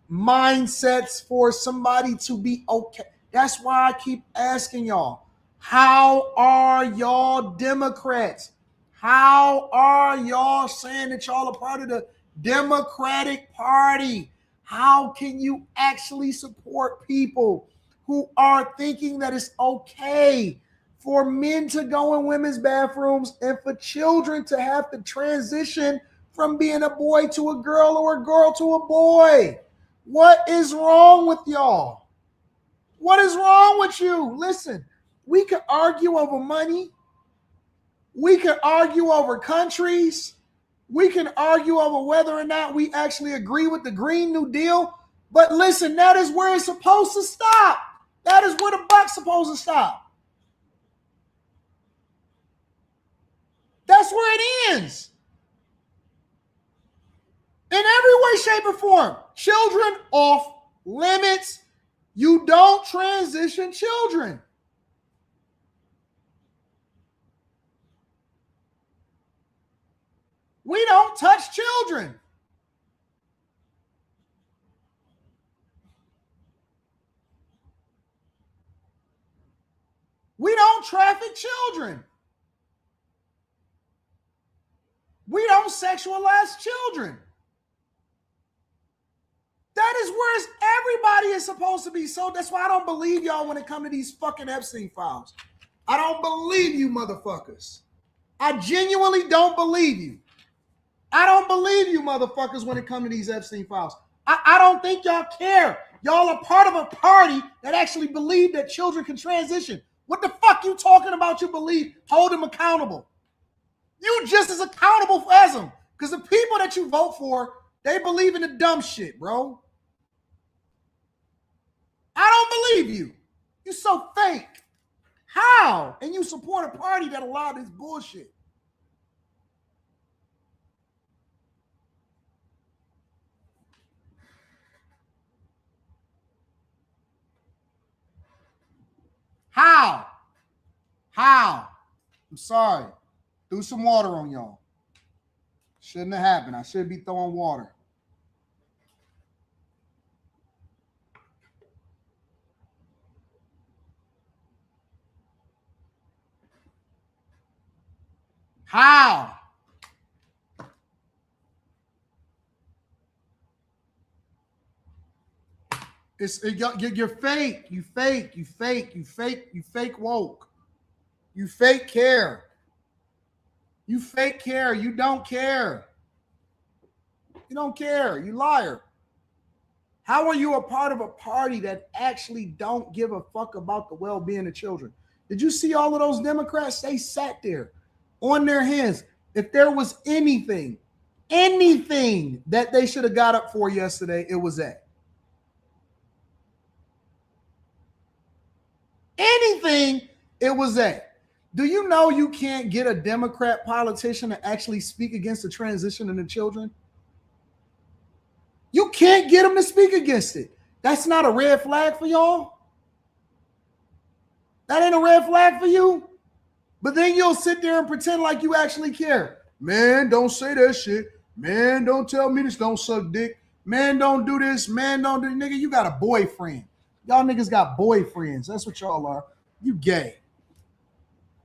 mindsets for somebody to be okay. That's why I keep asking y'all, how are y'all Democrats? How are y'all saying that y'all are part of the Democratic Party? How can you actually support people who are thinking that it's okay for men to go in women's bathrooms and for children to have to transition from being a boy to a girl or a girl to a boy? What is wrong with y'all? What is wrong with you? Listen, we can argue over money. We can argue over countries. We can argue over whether or not we actually agree with the Green New Deal. But listen, that is where it's supposed to stop. That is where the buck's supposed to stop. That's where it ends. In every way, shape, or form. Children off limits. You don't transition children. We don't touch children. We don't traffic children. We don't sexualize children. That is where everybody is supposed to be. So that's why I don't believe y'all when it comes to these fucking Epstein files. I don't believe you motherfuckers. I genuinely don't believe you. I don't believe you motherfuckers when it comes to these Epstein files. I don't think y'all care. Y'all are part of a party that actually believe that children can transition. What the fuck you talking about you believe? Hold them accountable. You just as accountable as them. Because the people that you vote for, they believe in the dumb shit, bro. I don't believe you. You so fake. How? And you support a party that allowed this bullshit. How? I'm sorry. Threw some water on y'all. Shouldn't have happened. I should be throwing water. How? You're fake. You fake woke. You fake care. You fake care. You don't care. You don't care. You liar. How are you a part of a party that actually don't give a fuck about the well-being of children? Did you see all of those Democrats? They sat there on their hands. If there was anything that they should have got up for yesterday, it was that. Anything, it was that. Do you know you can't get a Democrat politician to actually speak against the transition of the children? You can't get them to speak against it. That's not a red flag for y'all? That ain't a red flag for you? But then you'll sit there and pretend like you actually care. Man, don't say that shit. Man, don't tell me this, don't suck dick. Man, don't do this. Man, don't do this. Nigga, you got a boyfriend. Y'all niggas got boyfriends. That's what y'all are. You gay.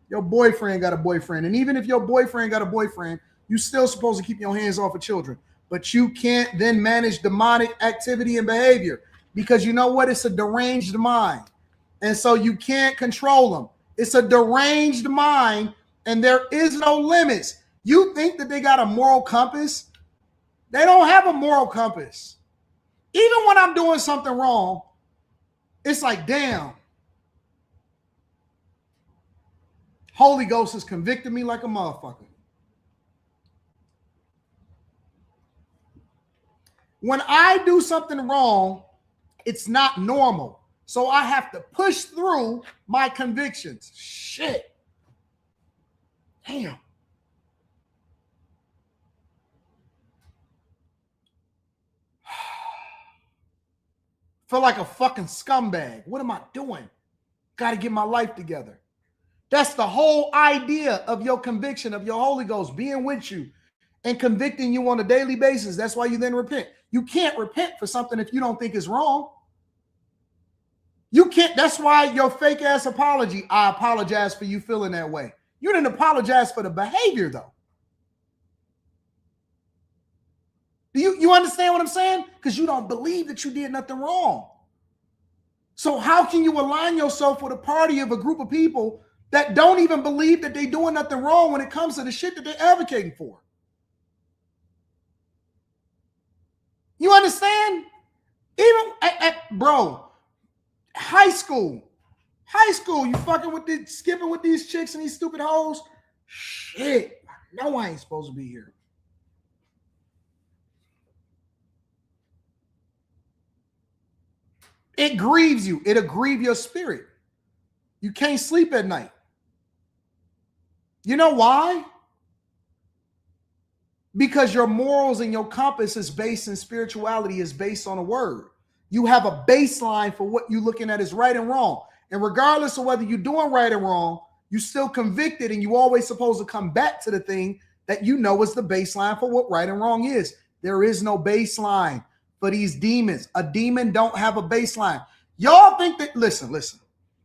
Your boyfriend got a boyfriend. And even if your boyfriend got a boyfriend, you still supposed to keep your hands off of children. But you can't then manage demonic activity and behavior because you know what? It's a deranged mind. And so you can't control them. It's a deranged mind and there is no limits. You think that they got a moral compass? They don't have a moral compass. Even when I'm doing something wrong, it's like, damn, Holy Ghost has convicted me like a motherfucker. When I do something wrong, it's not normal. So I have to push through my convictions. Shit. Damn. Feel like a fucking scumbag. What am I doing? Got to get my life together. That's the whole idea of your conviction, of your Holy Ghost being with you and convicting you on a daily basis. That's why you then repent. You can't repent for something if you don't think it's wrong. You can't. That's why your fake ass apology, I apologize for you feeling that way. You didn't apologize for the behavior, though. Do you understand what I'm saying? Because you don't believe that you did nothing wrong. So how can you align yourself with a party of a group of people that don't even believe that they're doing nothing wrong when it comes to the shit that they're advocating for? You understand? Even bro, high school, you fucking with this, skipping with these chicks and these stupid hoes. Shit, I know I ain't supposed to be here. It grieves you. It'll grieve your spirit. You can't sleep at night. You know why? Because your morals and your compass is based in spirituality, is based on a word. You have a baseline for what you're looking at is right and wrong. And regardless of whether you're doing right or wrong, you're still convicted, and you always supposed to come back to the thing that you know is the baseline for what right and wrong is. There is no baseline for these demons. A demon don't have a baseline. Y'all think that, listen.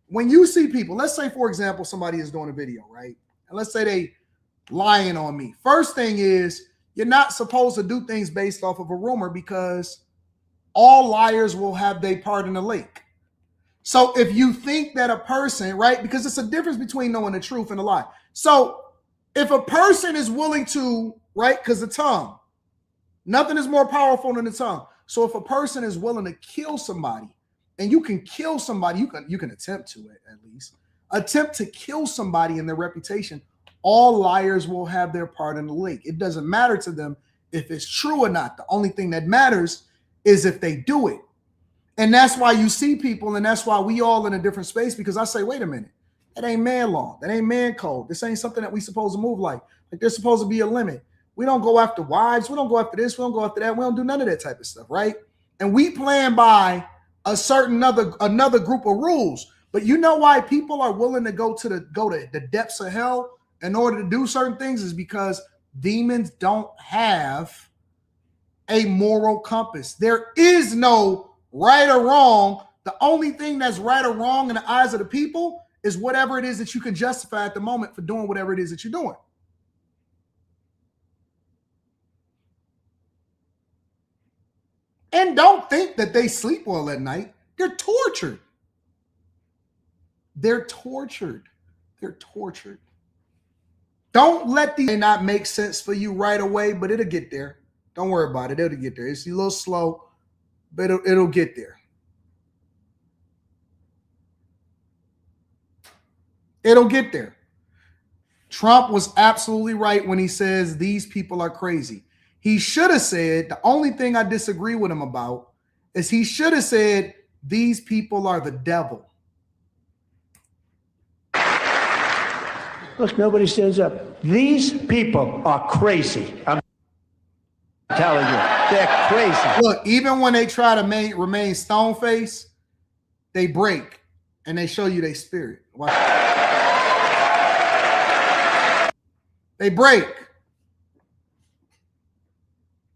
When you see people, let's say, for example, somebody is doing a video, right? And let's say they lying on me. First thing is, you're not supposed to do things based off of a rumor, because all liars will have their part in the lake. So if you think that a person, right, because it's a difference between knowing the truth and a lie. So if a person is willing to, right, because the tongue, nothing is more powerful than the tongue. So if a person is willing to kill somebody, and you can kill somebody, you can attempt to it, at least attempt to kill somebody in their reputation, all liars will have their part in the lake. It doesn't matter to them if it's true or not. The only thing that matters is if they do it. And that's why you see people, and that's why we all in a different space, because I say, wait a minute, that ain't man law. That ain't man code. This ain't something that we supposed to move like. Like, there's supposed to be a limit. We don't go after wives. We don't go after this. We don't go after that. We don't do none of that type of stuff, right? And we plan by a certain another group of rules. But you know why people are willing to go to the depths of hell in order to do certain things, is because demons don't have a moral compass. There is no right or wrong. The only thing that's right or wrong in the eyes of the people is whatever it is that you can justify at the moment for doing whatever it is that you're doing. And don't think that they sleep well at night. They're tortured. They're tortured. They're tortured. Don't let these not make sense for you right away, but it'll get there. Don't worry about it. It'll get there. It's a little slow, but it'll get there. It'll get there. Trump was absolutely right when he says these people are crazy. He should have said, the only thing I disagree with him about is he should have said these people are the devil. Look, nobody stands up. These people are crazy. I'm telling you, they're crazy. Look, even when they try to remain stone-faced, they break and they show you their spirit. Watch. They break.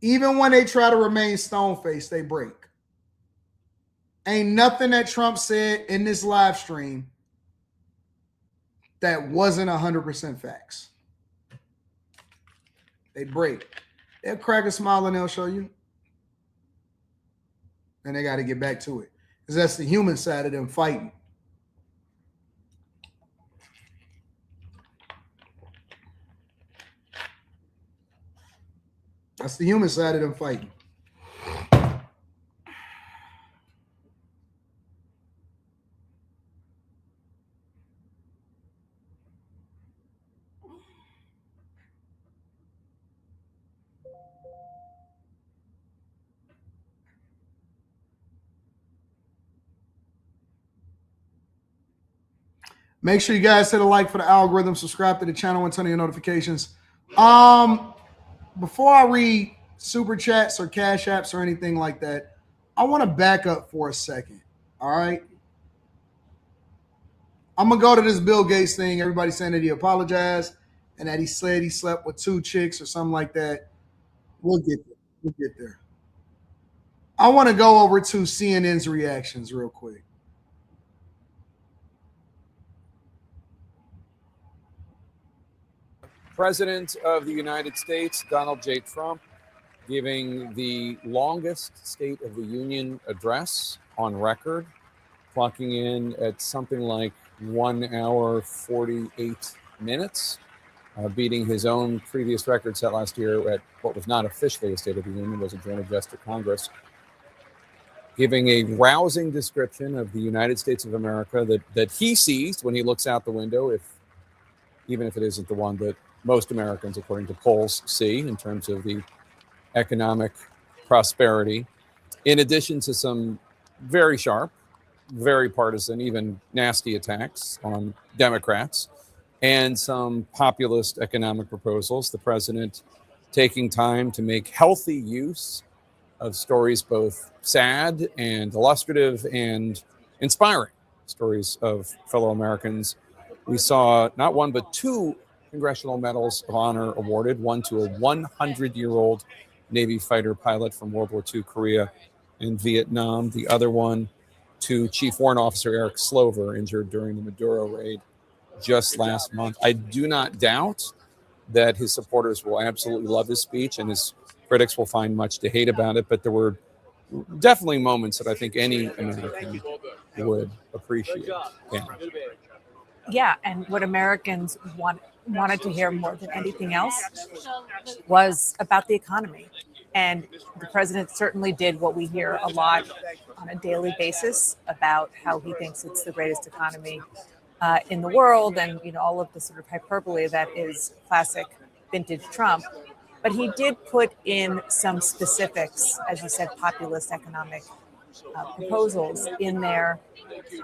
Even when they try to remain stone-faced, they break. Ain't nothing that Trump said in this live stream that wasn't 100% facts. They break. They'll crack a smile and they'll show you. And they got to get back to it. Because that's the human side of them fighting. That's the human side of them fighting. Make sure you guys hit a like for the algorithm, subscribe to the channel, and turn on your notifications. Before I read super chats or cash apps or anything like that, I want to back up for a second. All right. I'm going to go to this Bill Gates thing. Everybody's saying that he apologized and that he said he slept with 2 chicks or something like that. We'll get there. We'll get there. I want to go over to CNN's reactions real quick. President of the United States, Donald J. Trump, giving the longest State of the Union address on record, clocking in at something like 1 hour, 48 minutes, beating his own previous record set last year at what was not officially a State of the Union, was a joint address to Congress, giving a rousing description of the United States of America that he sees when he looks out the window, even if it isn't the one that most Americans, according to polls, see in terms of the economic prosperity, in addition to some very sharp, very partisan, even nasty attacks on Democrats and some populist economic proposals. The president taking time to make healthy use of stories both sad and illustrative and inspiring, stories of fellow Americans. We saw not one but 2 Congressional Medals of Honor awarded, one to a 100-year-old Navy fighter pilot from World War II, Korea and Vietnam. The other one to Chief Warrant Officer Eric Slover, injured during the Maduro raid just last month. I do not doubt that his supporters will absolutely love his speech and his critics will find much to hate about it, but there were definitely moments that I think any American would appreciate. Yeah, and what Americans wanted to hear more than anything else was about the economy. And the president certainly did what we hear a lot on a daily basis about how he thinks it's the greatest economy in the world, and all of the sort of hyperbole that is classic vintage Trump. But he did put in some specifics, as you said, populist economic proposals in there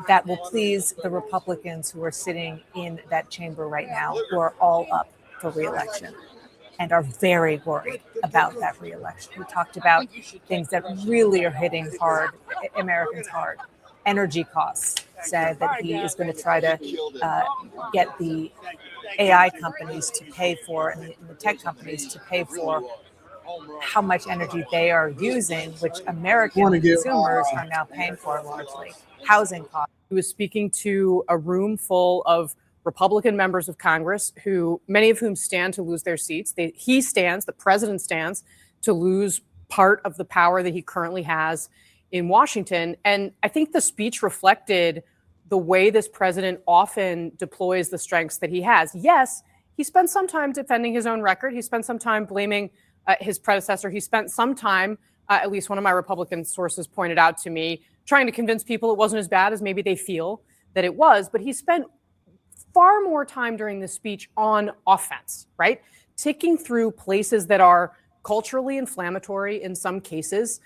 that will please the Republicans who are sitting in that chamber right now, who are all up for re-election and are very worried about that re-election. We talked about things that really are hitting Americans hard. Energy costs, said that he is going to try to get the AI companies to pay for, and the tech companies to pay for how much energy they are using, which American consumers are now paying for largely. Housing costs. He was speaking to a room full of Republican members of Congress, many of whom stand to lose their seats. The president stands to lose part of the power that he currently has in Washington. And I think the speech reflected the way this president often deploys the strengths that he has. Yes, he spent some time defending his own record. He spent some time blaming his predecessor. He spent some time, at least one of my Republican sources pointed out to me, trying to convince people it wasn't as bad as maybe they feel that it was. But he spent far more time during this speech on offense, right? Ticking through places that are culturally inflammatory in some cases.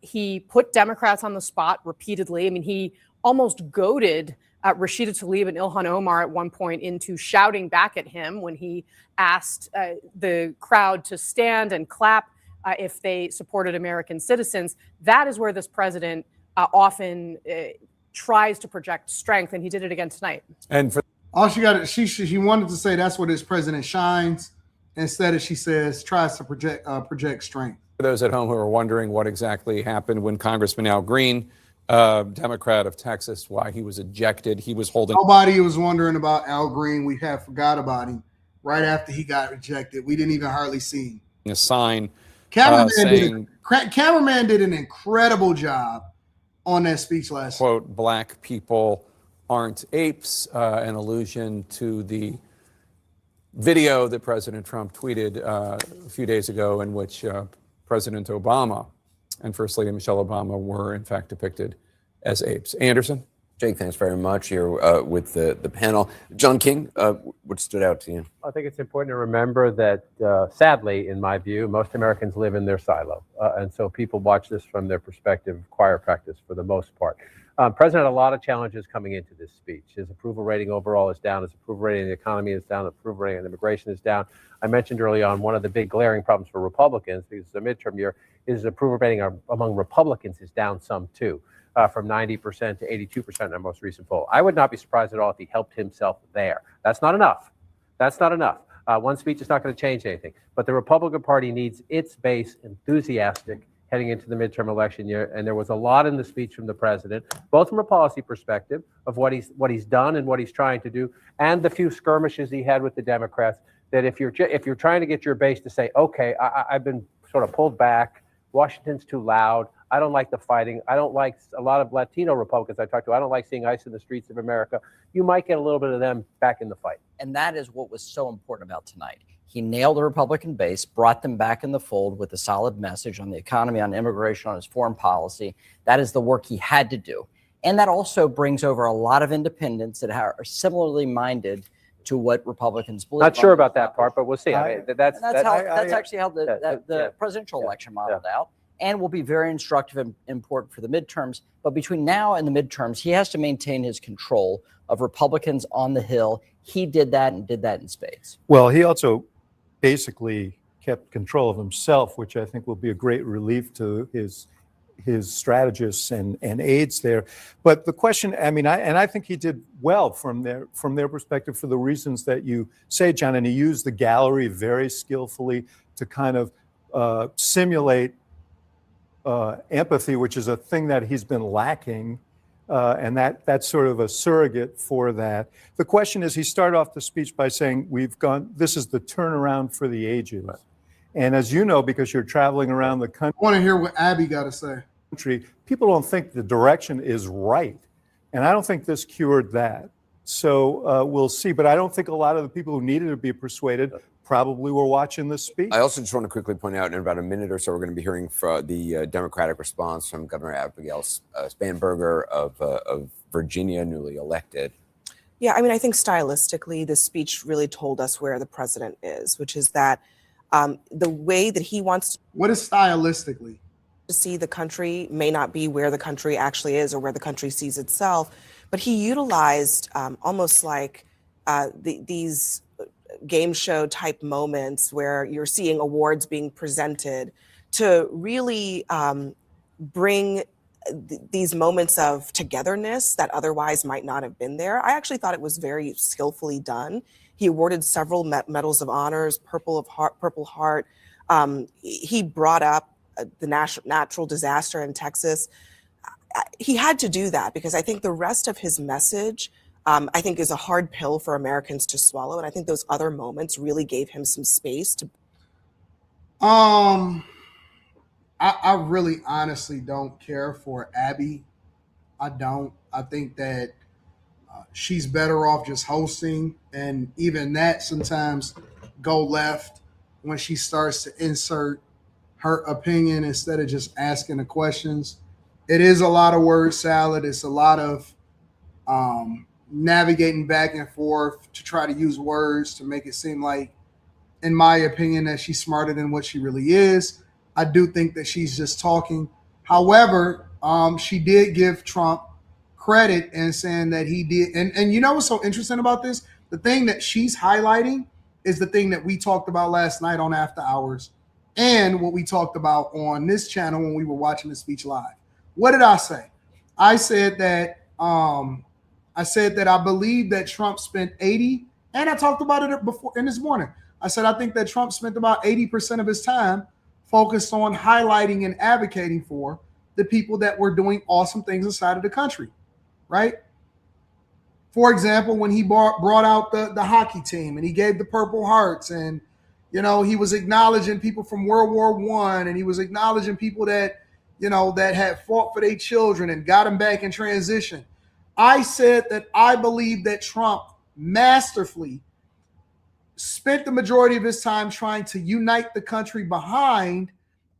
He put Democrats on the spot repeatedly. I mean, he almost goaded Rashida Tlaib and Ilhan Omar at one point into shouting back at him when he asked the crowd to stand and clap if they supported American citizens. That is where this president often tries to project strength, and he did it again tonight. And for all she wanted to say that's where this president shines. Instead of, she says, tries to project strength. For those at home who are wondering what exactly happened when Congressman Al Green, Democrat of Texas, why he was ejected, he was holding. Nobody was wondering about Al Green. We had forgot about him right after he got rejected. We didn't even hardly see him. A sign. Cameraman did an incredible job on that speech last night. Quote, black people aren't apes, an allusion to the video that President Trump tweeted a few days ago in which President Obama and First Lady Michelle Obama were in fact depicted as apes. Anderson? Jake, thanks very much here with the panel. John King, what stood out to you? I think it's important to remember that, sadly, in my view, most Americans live in their silo. And so people watch this from their perspective of choir practice for the most part. President had a lot of challenges coming into this speech. His approval rating overall is down. His approval rating in the economy is down. Approval rating on immigration is down. I mentioned early on one of the big glaring problems for Republicans, because it's a midterm year, is his approval rating among Republicans is down some too. From 90% to 82% in our most recent poll. I would not be surprised at all if he helped himself there. That's not enough. That's not enough. One speech is not going to change anything. But the Republican Party needs its base enthusiastic heading into the midterm election year. And there was a lot in the speech from the president, both from a policy perspective of what he's done and what he's trying to do, and the few skirmishes he had with the Democrats. That if you're trying to get your base to say, okay, I've been sort of pulled back. Washington's too loud. I don't like the fighting. I don't like a lot of Latino Republicans I talk to. I don't like seeing ICE in the streets of America. You might get a little bit of them back in the fight. And that is what was so important about tonight. He nailed the Republican base, brought them back in the fold with a solid message on the economy, on immigration, on his foreign policy. That is the work he had to do. And that also brings over a lot of independents that are similarly minded to what Republicans believe. Not sure about that part, but we'll see. That's actually how the presidential election modeled out, and will be very instructive and important for the midterms. But between now and the midterms, he has to maintain his control of Republicans on the Hill. He did that and did that in spades. Well, he also basically kept control of himself, which I think will be a great relief to his strategists and aides there. But the question, I think he did well from their perspective for the reasons that you say, John, and he used the gallery very skillfully to kind of simulate empathy, which is a thing that he's been lacking, and that's sort of a surrogate for that. The question is, he started off the speech by saying, this is the turnaround for the ages. Right. And as you know, because you're traveling around the country, I want to hear what Abby got to say. People don't think the direction is right. And I don't think this cured that. So we'll see. But I don't think a lot of the people who needed to be persuaded probably were watching this speech. I also just want to quickly point out, in about a minute or so, we're going to be hearing from the Democratic response from Governor Abigail Spanberger of Virginia, newly elected. Yeah, I think stylistically, this speech really told us where the president is, which is that the way that he wants to. What is stylistically? To see the country may not be where the country actually is or where the country sees itself, but he utilized almost like these game show type moments where you're seeing awards being presented to really bring these moments of togetherness that otherwise might not have been there. I actually thought it was very skillfully done. He awarded several medals of honors, Purple Heart. He brought up the natural disaster in Texas. He had to do that because I think the rest of his message, I think, is a hard pill for Americans to swallow. And I think those other moments really gave him some space to. I really honestly don't care for Abby. I don't. I think that she's better off just hosting, and even that sometimes go left when she starts to insert her opinion instead of just asking the questions. It is a lot of word salad. It's a lot of navigating back and forth to try to use words to make it seem like, in my opinion, that she's smarter than what she really is. I do think that she's just talking. However, she did give Trump credit in saying that he did. And you know what's so interesting about this? The thing that she's highlighting is the thing that we talked about last night on After Hours and what we talked about on this channel when we were watching the speech live. What did I say? I said that I believe that Trump spent 80, and I talked about it before in this morning. I said I think that Trump spent about 80% of his time focused on highlighting and advocating for the people that were doing awesome things inside of the country, right? For example, when he brought out the hockey team and he gave the Purple Hearts, and he was acknowledging people from World War I, and he was acknowledging people that that had fought for their children and got them back in transition. I said that I believe that Trump masterfully spent the majority of his time trying to unite the country behind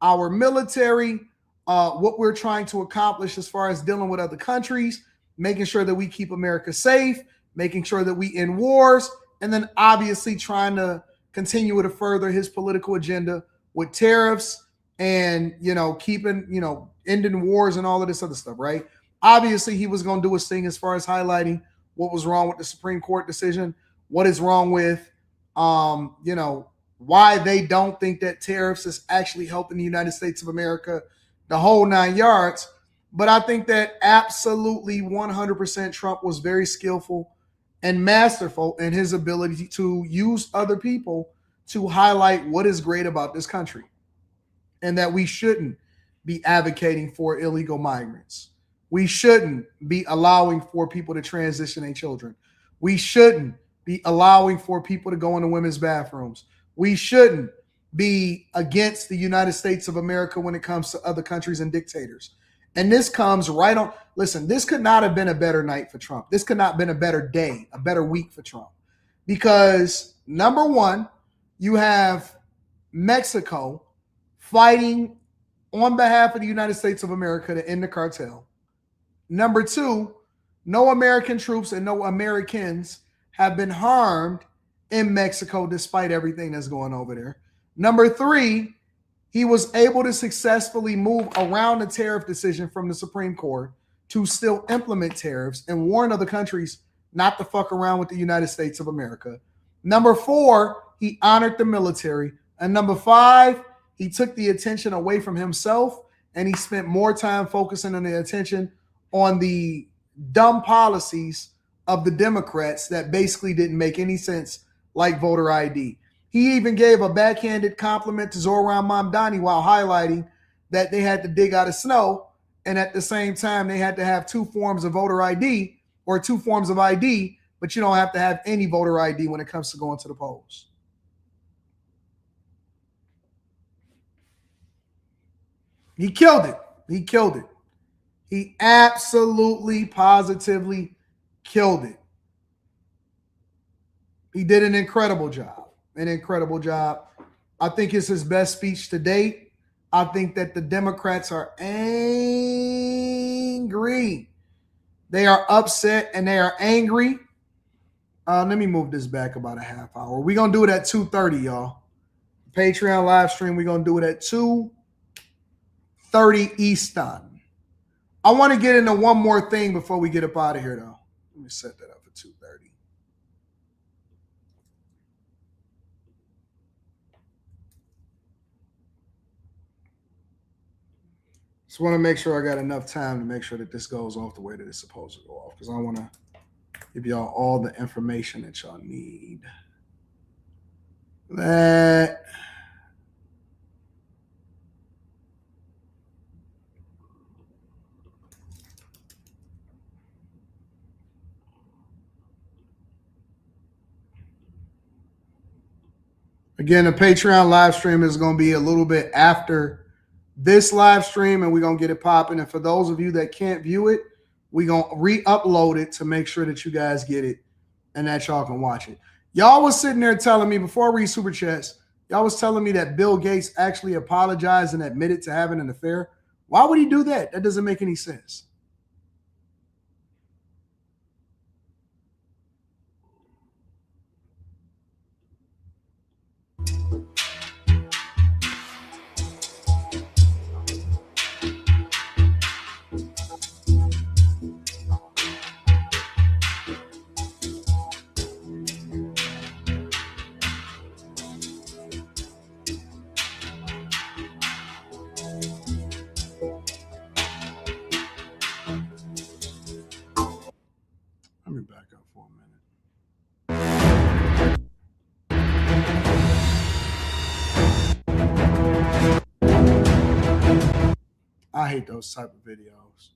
our military, what we're trying to accomplish as far as dealing with other countries, making sure that we keep America safe, making sure that we end wars, and then obviously trying to continue to further his political agenda with tariffs and, keeping, ending wars and all of this other stuff, right? Obviously, he was going to do his thing as far as highlighting what was wrong with the Supreme Court decision, what is wrong with, why they don't think that tariffs is actually helping the United States of America, the whole 9 yards. But I think that absolutely 100% Trump was very skillful and masterful in his ability to use other people to highlight what is great about this country and that we shouldn't be advocating for illegal migrants. We shouldn't be allowing for people to transition their children. We shouldn't be allowing for people to go into women's bathrooms. We shouldn't be against the United States of America when it comes to other countries and dictators. And this comes right on. Listen, this could not have been a better night for Trump. This could not have been a better day, a better week for Trump. Because number one, you have Mexico fighting on behalf of the United States of America to end the cartel. Number two, no American troops and no Americans have been harmed in Mexico despite everything that's going over there. Number three, he was able to successfully move around the tariff decision from the Supreme Court to still implement tariffs and warn other countries not to fuck around with the United States of America. Number four, he honored the military. And number five, he took the attention away from himself and he spent more time focusing on the attention on the dumb policies of the Democrats that basically didn't make any sense, like voter ID. He even gave a backhanded compliment to Zohran Mamdani while highlighting that they had to dig out of snow, and at the same time they had to have two forms of voter ID or two forms of ID, but you don't have to have any voter ID when it comes to going to the polls. He killed it. He killed it. He absolutely, positively killed it. He did an incredible job. An incredible job. I think it's his best speech to date. I think that the Democrats are angry. They are upset and they are angry. Let me move this back about a half hour. We're going to do it at 2:30, y'all. Patreon live stream, we're going to do it at 2:30 Eastern. I want to get into one more thing before we get up out of here, though. Let me set that up for 2:30. Just want to make sure I got enough time to make sure that this goes off the way that it's supposed to go off, because I want to give y'all all the information that y'all need. That. Again, the Patreon live stream is going to be a little bit after this live stream, and we're going to get it popping. And for those of you that can't view it, we're going to re-upload it to make sure that you guys get it and that y'all can watch it. Y'all was sitting there telling me, before I read Super Chats, y'all was telling me that Bill Gates actually apologized and admitted to having an affair. Why would he do that? That doesn't make any sense. Let me back up for a minute. I hate those type of videos.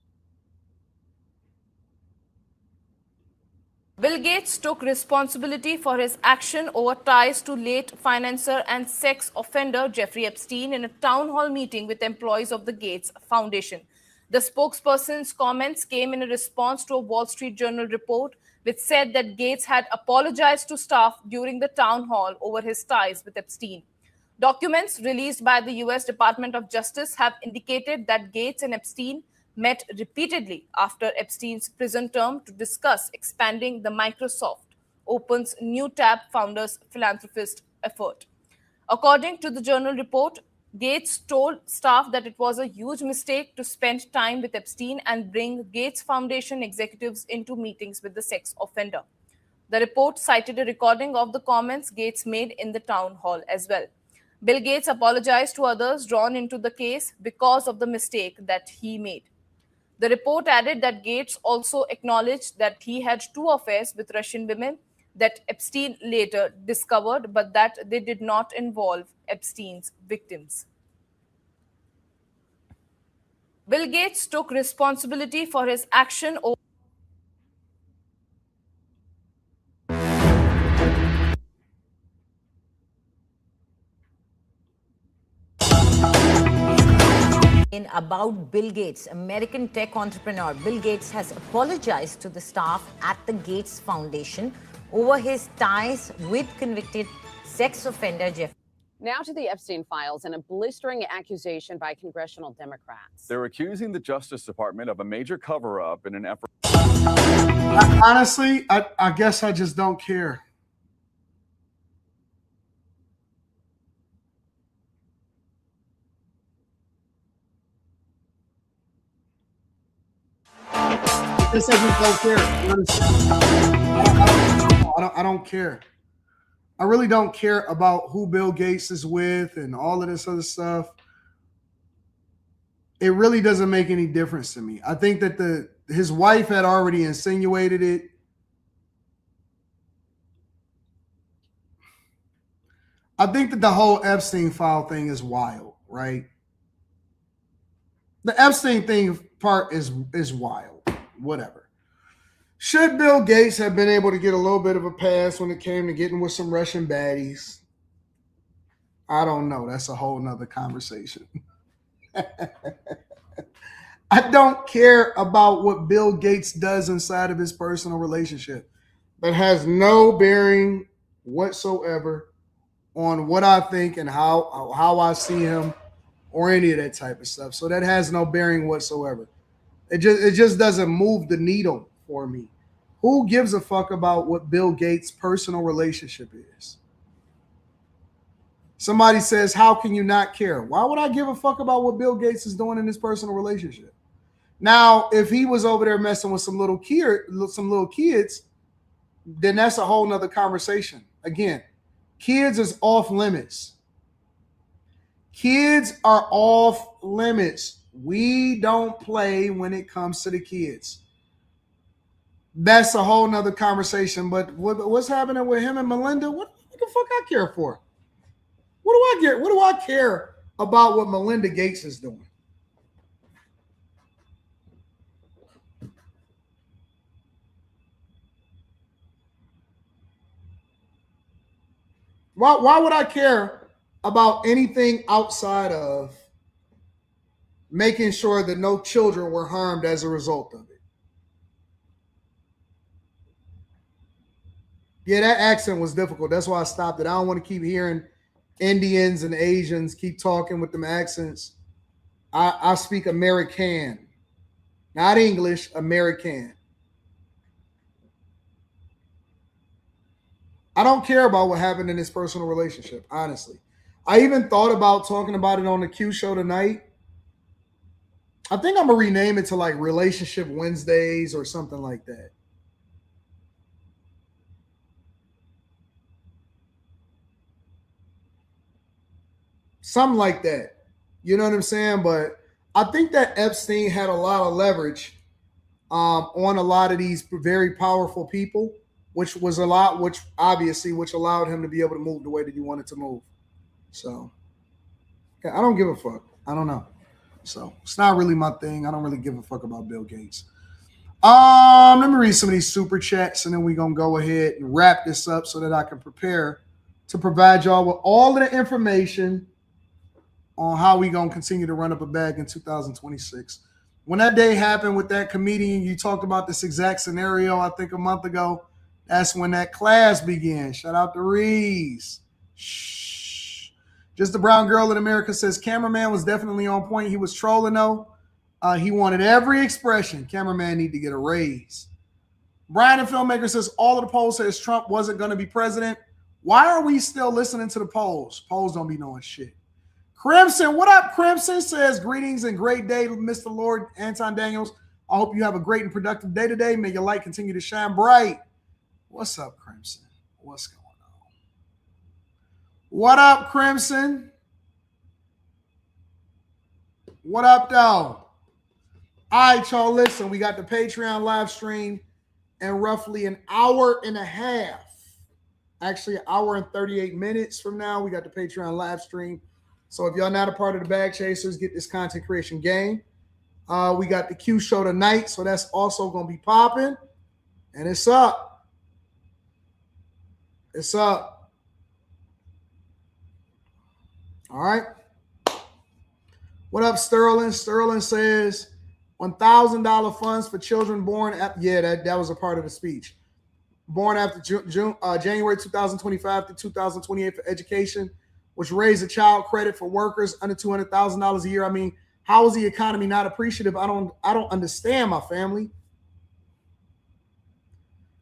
Bill Gates took responsibility for his action over ties to late financier and sex offender Jeffrey Epstein in a town hall meeting with employees of the Gates Foundation. The spokesperson's comments came in a response to a Wall Street Journal report which said that Gates had apologized to staff during the town hall over his ties with Epstein. Documents released by the U.S. Department of Justice have indicated that Gates and Epstein met repeatedly after Epstein's prison term to discuss expanding the Microsoft Open's new tab founder's philanthropist effort. According to the journal report, Gates told staff that it was a huge mistake to spend time with Epstein and bring Gates Foundation executives into meetings with the sex offender. The report cited a recording of the comments Gates made in the town hall as well. Bill Gates apologized to others drawn into the case because of the mistake that he made. The report added that Gates also acknowledged that he had 2 affairs with Russian women that Epstein later discovered, but that they did not involve Epstein's victims. Bill Gates took responsibility for his action over about Bill Gates, American tech entrepreneur. Bill Gates has apologized to the staff at the Gates Foundation over his ties with convicted sex offender Jeff. Now to the Epstein files and a blistering accusation by congressional Democrats. They're accusing the Justice Department of a major cover-up in an effort. Honestly, I guess I just don't care. I just don't care. I don't care. I really don't care about who Bill Gates is with and all of this other stuff. It really doesn't make any difference to me. I think that his wife had already insinuated it. I think that the whole Epstein file thing is wild, right? The Epstein thing part is wild. Whatever. Should Bill Gates have been able to get a little bit of a pass when it came to getting with some Russian baddies? I don't know. That's a whole nother conversation. I don't care about what Bill Gates does inside of his personal relationship. That has no bearing whatsoever on what I think and how I see him or any of that type of stuff. So that has no bearing whatsoever. It just doesn't move the needle for me. Who gives a fuck about what Bill Gates' personal relationship is? Somebody says, how can you not care? Why would I give a fuck about what Bill Gates is doing in his personal relationship? Now, if he was over there messing with some little kids, then that's a whole nother conversation. Again, kids is off limits. Kids are off limits. We don't play when it comes to the kids. That's a whole nother conversation. But what's happening with him and Melinda? What the fuck I care for? What do I care? What do I care about what Melinda Gates is doing? Why would I care about anything outside of making sure that no children were harmed as a result of it? Yeah, that accent was difficult. That's why I stopped it. I don't want to keep hearing Indians and Asians keep talking with them accents. I speak American, not English, American. I don't care about what happened in his personal relationship, honestly. I even thought about talking about it on the Q show tonight. I think I'm going to rename it to like Relationship Wednesdays or something like that. Something like that. You know what I'm saying? But I think that Epstein had a lot of leverage on a lot of these very powerful people, which allowed him to be able to move the way that he wanted to move. So I don't give a fuck. I don't know. So it's not really my thing. I don't really give a fuck about Bill Gates. Let me read some of these super chats and then we're going to go ahead and wrap this up so that I can prepare to provide y'all with all of the information on how we going to continue to run up a bag in 2026. When that day happened with that comedian, you talked about this exact scenario, I think a month ago. That's when that class began. Shout out to Reese. Shh. Just the brown girl in America says cameraman was definitely on point. He was trolling though. He wanted every expression. Cameraman need to get a raise. Brian, the filmmaker, says all of the polls says Trump wasn't going to be president. Why are we still listening to the polls? Polls don't be knowing shit. Crimson, what up, Crimson? Says, greetings and great day, Mr. Lord Anton Daniels. I hope you have a great and productive day today. May your light continue to shine bright. What's up, Crimson? What's going on? What up, Crimson? What up, though? All right, y'all, listen, we got the Patreon live stream in roughly an hour and a half. Actually, an hour and 38 minutes from now, we got the Patreon live stream. So if y'all not a part of the Bag Chasers, get this content creation game. We got the Q show tonight, so that's also going to be popping. And it's up. It's up. All right. What up, Sterling? Sterling says $1,000 funds for children born after. Yeah, that was a part of the speech. Born after January 2025 to 2028 for education, which raised a child credit for workers under $200,000 a year. I mean, how is the economy not appreciative? I don't understand, my family.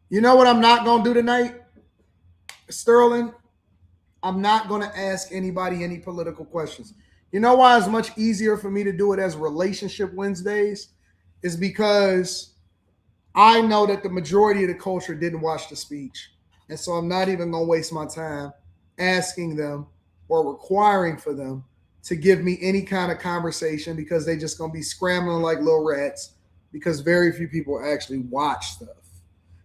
You know what I'm not going to do tonight, Sterling? I'm not going to ask anybody any political questions. You know why it's much easier for me to do it as Relationship Wednesdays? Is because I know that the majority of the culture didn't watch the speech. And so I'm not even going to waste my time asking them or requiring for them to give me any kind of conversation, because they just going to be scrambling like little rats, because very few people actually watch stuff.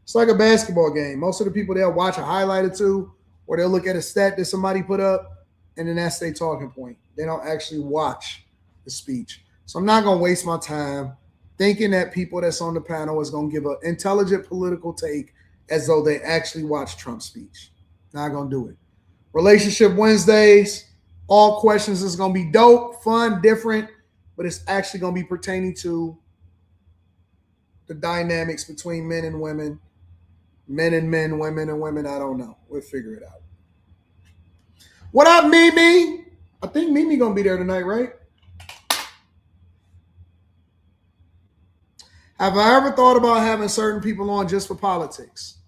It's like a basketball game. Most of the people, they'll watch a highlight or two, or they'll look at a stat that somebody put up, and then that's their talking point. They don't actually watch the speech. So I'm not going to waste my time thinking that people that's on the panel is going to give an intelligent political take as though they actually watched Trump's speech. Not going to do it. Relationship Wednesdays, all questions is going to be dope, fun, different, but it's actually going to be pertaining to the dynamics between men and women, men and men, women and women. I don't know. We'll figure it out. What up, Mimi? I think Mimi going to be there tonight, right? Have I ever thought about having certain people on just for politics?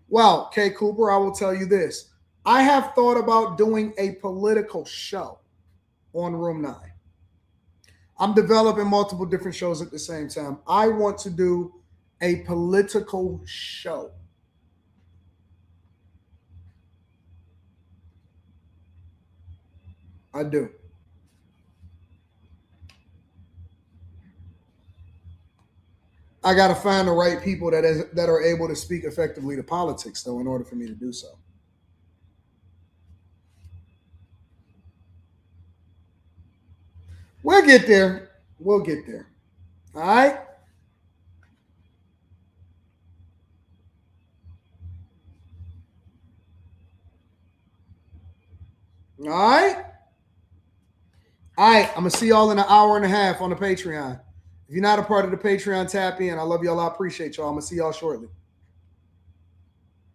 Well, Kay Cooper, I will tell you this. I have thought about doing a political show on Room 9. I'm developing multiple different shows at the same time. I want to do a political show. I do. I got to find the right people that are able to speak effectively to politics, though, in order for me to do so. We'll get there. We'll get there. All right? All right? All right. I'm going to see y'all in an hour and a half on the Patreon. If you're not a part of the Patreon, tap in. I love y'all. I appreciate y'all. I'm going to see y'all shortly.